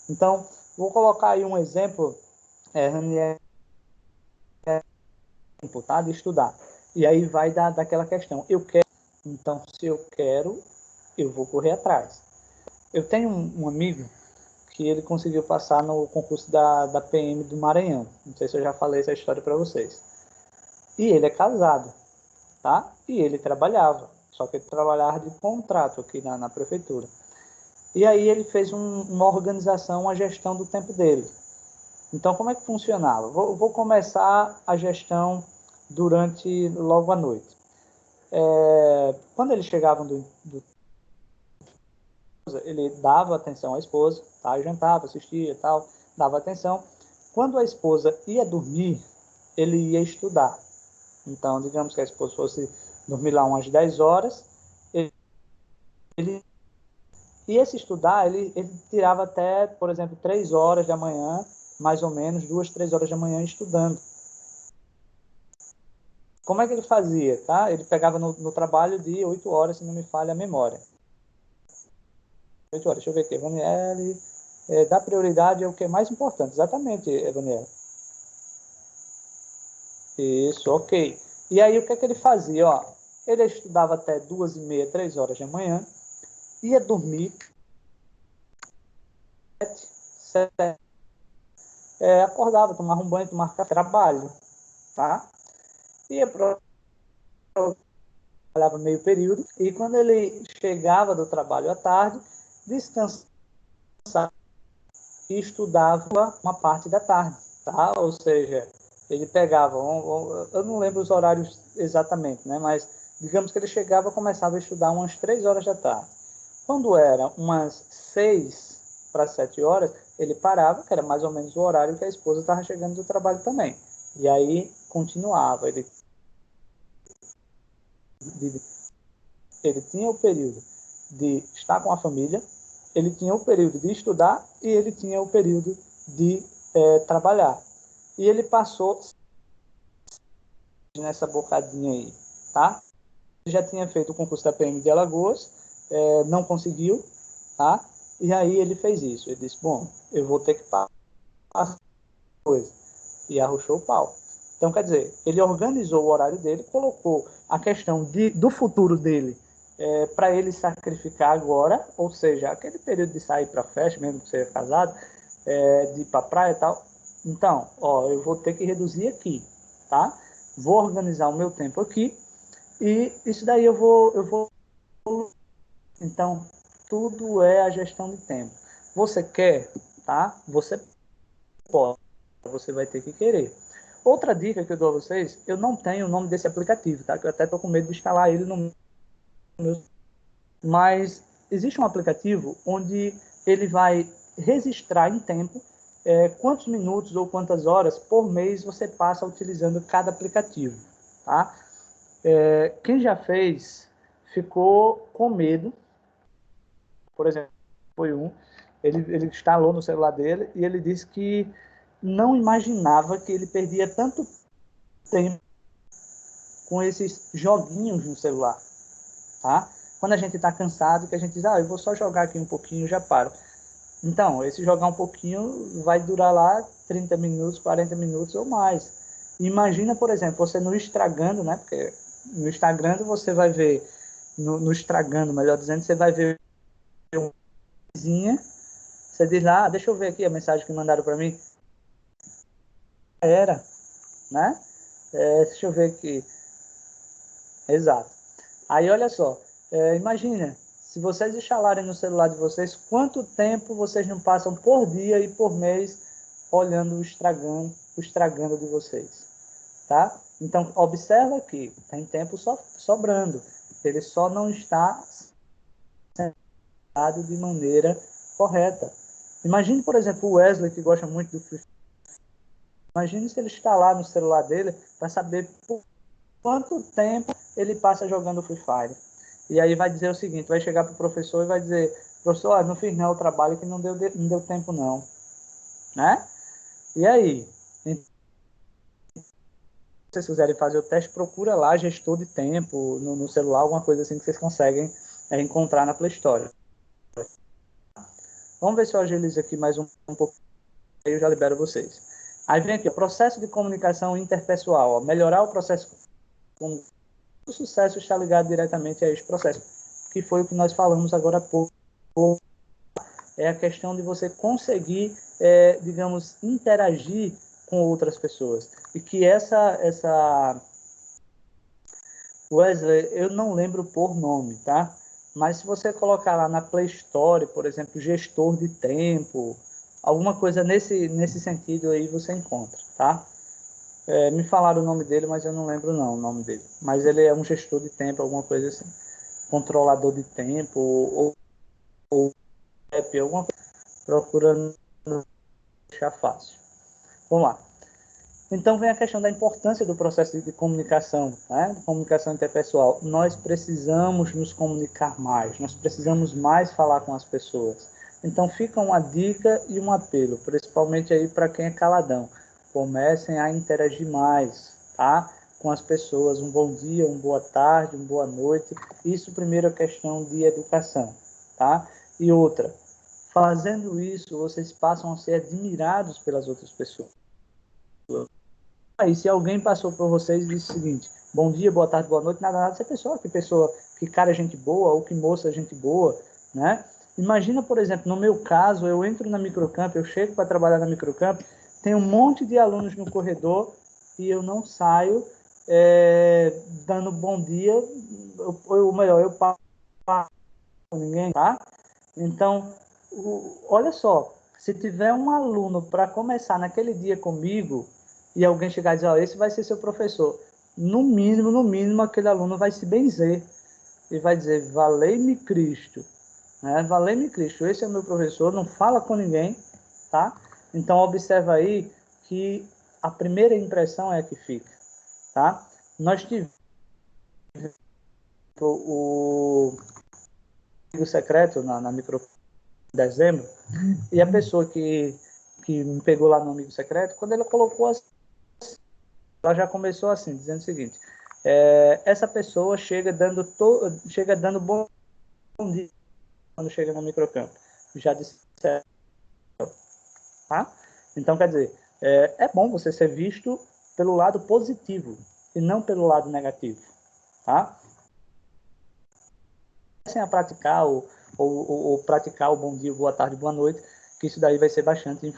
Então, vou colocar aí um exemplo, Raniel, tá, de estudar. E aí vai dar daquela questão, eu quero, então se eu quero, eu vou correr atrás. Eu tenho um amigo que ele conseguiu passar no concurso da PM do Maranhão. Não sei se eu já falei essa história para vocês. E ele é casado, tá? E ele trabalhava, só que ele trabalhava de contrato aqui na prefeitura. E aí ele fez uma organização, uma gestão do tempo dele. Então, como é que funcionava? Vou começar a gestão durante logo à noite. Quando eles chegavam ele dava atenção à esposa, tá? Jantava, assistia e tal, dava atenção. Quando a esposa ia dormir, ele ia estudar. Então, digamos que a esposa fosse dormir lá umas 10 horas, ele e esse estudar, ele tirava até, por exemplo, 3 horas da manhã, mais ou menos, 2, 3 horas da manhã estudando. Como é que ele fazia? Tá? Ele pegava no trabalho de 8 horas, se não me falha a memória. 8 horas, deixa eu ver aqui, Evaniel, dar prioridade é o que é mais importante, exatamente, Evaniel. Isso, ok. E aí o que é que ele fazia? Ó, ele estudava até 2h30, 3 horas da manhã, ia dormir, 7, acordava, tomava um banho, tomava café, trabalho, tá? Ia para trabalhava meio período, e quando ele chegava do trabalho à tarde, descansava e estudava uma parte da tarde, tá? Ou seja, ele pegava, eu não lembro os horários exatamente, né? Mas digamos que ele chegava e começava a estudar umas 3 horas da tarde. Quando era umas 6 para 7 horas, ele parava, que era mais ou menos o horário que a esposa estava chegando do trabalho também. E aí continuava, ele tinha o período de estar com a família, ele tinha o período de estudar e ele tinha o período de trabalhar. E ele passou nessa bocadinha aí, tá? Ele já tinha feito o concurso da PM de Alagoas, não conseguiu, tá? E aí ele fez isso. Ele disse, bom, eu vou ter que passar coisa. E arrochou o pau. Então, quer dizer, ele organizou o horário dele, colocou a questão do futuro dele para ele sacrificar agora, ou seja, aquele período de sair para festa, mesmo que seja casado, de ir para praia e tal. Então, ó, eu vou ter que reduzir aqui, tá? Vou organizar o meu tempo aqui e isso daí eu vou. Então, tudo é a gestão de tempo. Você quer, tá? Você pode, você vai ter que querer. Outra dica que eu dou a vocês, eu não tenho o nome desse aplicativo, tá? Que eu até estou com medo de instalar ele no meu. Mas existe um aplicativo onde ele vai registrar em tempo quantos minutos ou quantas horas por mês você passa utilizando cada aplicativo, tá? Quem já fez ficou com medo, por exemplo, foi ele instalou no celular dele e ele disse que não imaginava que ele perdia tanto tempo com esses joguinhos no celular, tá? Quando a gente está cansado, que a gente diz, eu vou só jogar aqui um pouquinho, já paro. Então, esse jogar um pouquinho vai durar lá 30 minutos, 40 minutos ou mais. Imagina, por exemplo, você no Instagram, né? Porque no Instagram você vai ver, no Instagram, melhor dizendo, você vai ver uma coisinha, você diz lá, deixa eu ver aqui a mensagem que mandaram para mim. Era, né? Deixa eu ver aqui. Exato. Aí, olha só, imagina, se vocês instalarem no celular de vocês, quanto tempo vocês não passam por dia e por mês olhando o estragando de vocês, tá? Então, observa aqui, tem tempo sobrando. Ele só não está sendo de maneira correta. Imagine, por exemplo, o Wesley, que gosta muito do Free Fire. Imagine se ele instalar no celular dele para saber por quanto tempo ele passa jogando Free Fire. E aí vai dizer o seguinte, vai chegar para o professor e vai dizer, professor, não fiz não o trabalho que não deu tempo não. Né? E aí? Se vocês quiserem fazer o teste, procura lá gestor de tempo no celular, alguma coisa assim que vocês conseguem encontrar na Play Store. Vamos ver se eu agilizo aqui mais um pouco, aí eu já libero vocês. Aí vem aqui, o processo de comunicação interpessoal, ó, melhorar o processo. O sucesso está ligado diretamente a este processo, que foi o que nós falamos agora há pouco. É a questão de você conseguir, digamos, interagir com outras pessoas. E que Wesley, eu não lembro por nome, tá? Mas se você colocar lá na Play Store, por exemplo, gestor de tempo, alguma coisa nesse sentido aí você encontra, tá? Me falaram o nome dele, mas eu não lembro não o nome dele. Mas ele é um gestor de tempo, alguma coisa assim. Controlador de tempo, ou app, alguma coisa. Procurando deixar fácil. Vamos lá. Então vem a questão da importância do processo de comunicação, né? De comunicação interpessoal. Nós precisamos nos comunicar mais, nós precisamos mais falar com as pessoas. Então fica uma dica e um apelo, principalmente aí para quem é caladão. Comecem a interagir mais, tá? Com as pessoas. Um bom dia, uma boa tarde, uma boa noite. Isso primeiro é questão de educação, tá? E outra, fazendo isso, vocês passam a ser admirados pelas outras pessoas. Aí, se alguém passou por vocês e disse o seguinte: bom dia, boa tarde, boa noite, nada, essa pessoa, que cara gente boa, ou que moça gente boa, né? Imagina, por exemplo, no meu caso, eu entro na Microcamp, eu chego para trabalhar na Microcamp, tem um monte de alunos no corredor e eu não saio dando bom dia, ou melhor, eu passo com ninguém, tá? Então, olha só, se tiver um aluno para começar naquele dia comigo e alguém chegar e dizer, ó, esse vai ser seu professor, no mínimo, aquele aluno vai se benzer e vai dizer, valei-me Cristo, né? Valei-me Cristo, esse é meu professor, não fala com ninguém, tá? Então, observa aí que a primeira impressão é a que fica, tá? Nós tivemos o amigo secreto na micro dezembro, e a pessoa que me pegou lá no amigo secreto, quando ela colocou assim, ela já começou assim, dizendo o seguinte: essa pessoa chega dando bom dia quando chega no microcampo. Já disse, tá? Então, quer dizer, é bom você ser visto pelo lado positivo e não pelo lado negativo, tá? Comecem a praticar ou praticar o bom dia, boa tarde, boa noite, que isso daí vai ser bastante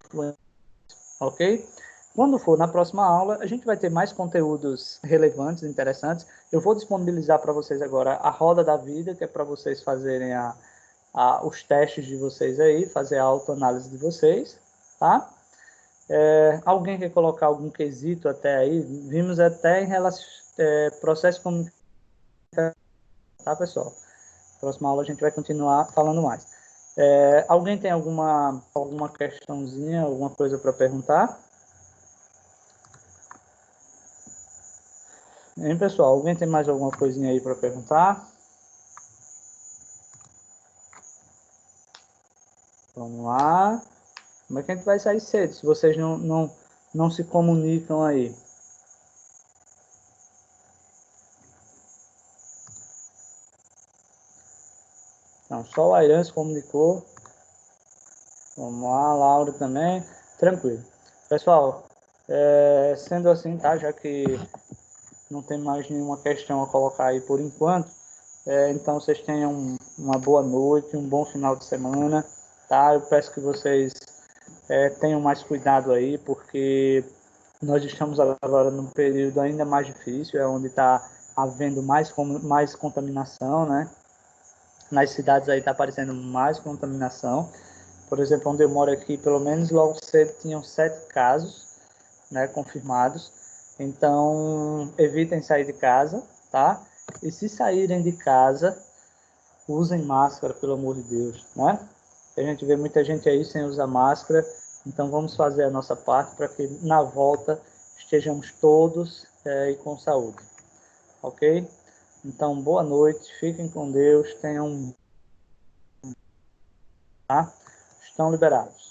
influente, ok? Quando for na próxima aula, a gente vai ter mais conteúdos relevantes, interessantes. Eu vou disponibilizar para vocês agora a roda da vida, que é para vocês fazerem os testes de vocês aí, fazer a autoanálise de vocês, tá? Alguém quer colocar algum quesito até aí? Vimos até em relação processo comunicação, tá, pessoal? Próxima aula a gente vai continuar falando mais. Alguém tem alguma questãozinha, alguma coisa para perguntar? Hein, pessoal? Alguém tem mais alguma coisinha aí para perguntar? Vamos lá. Como é que a gente vai sair cedo se vocês não se comunicam aí? Então, só o Airan se comunicou. Vamos lá, Laura também. Tranquilo. Pessoal, sendo assim, tá? Já que não tem mais nenhuma questão a colocar aí por enquanto, então vocês tenham uma boa noite, um bom final de semana, tá? Eu peço que vocês tenham mais cuidado aí, porque nós estamos agora num período ainda mais difícil, onde está havendo mais contaminação, né? Nas cidades aí está aparecendo mais contaminação. Por exemplo, onde eu moro aqui, pelo menos logo cedo tinham 7 casos, né, confirmados. Então, evitem sair de casa, tá? E se saírem de casa, usem máscara, pelo amor de Deus, né? A gente vê muita gente aí sem usar máscara, então vamos fazer a nossa parte para que na volta estejamos todos e com saúde, ok? Então, boa noite, fiquem com Deus, tenham, tá? Estão liberados.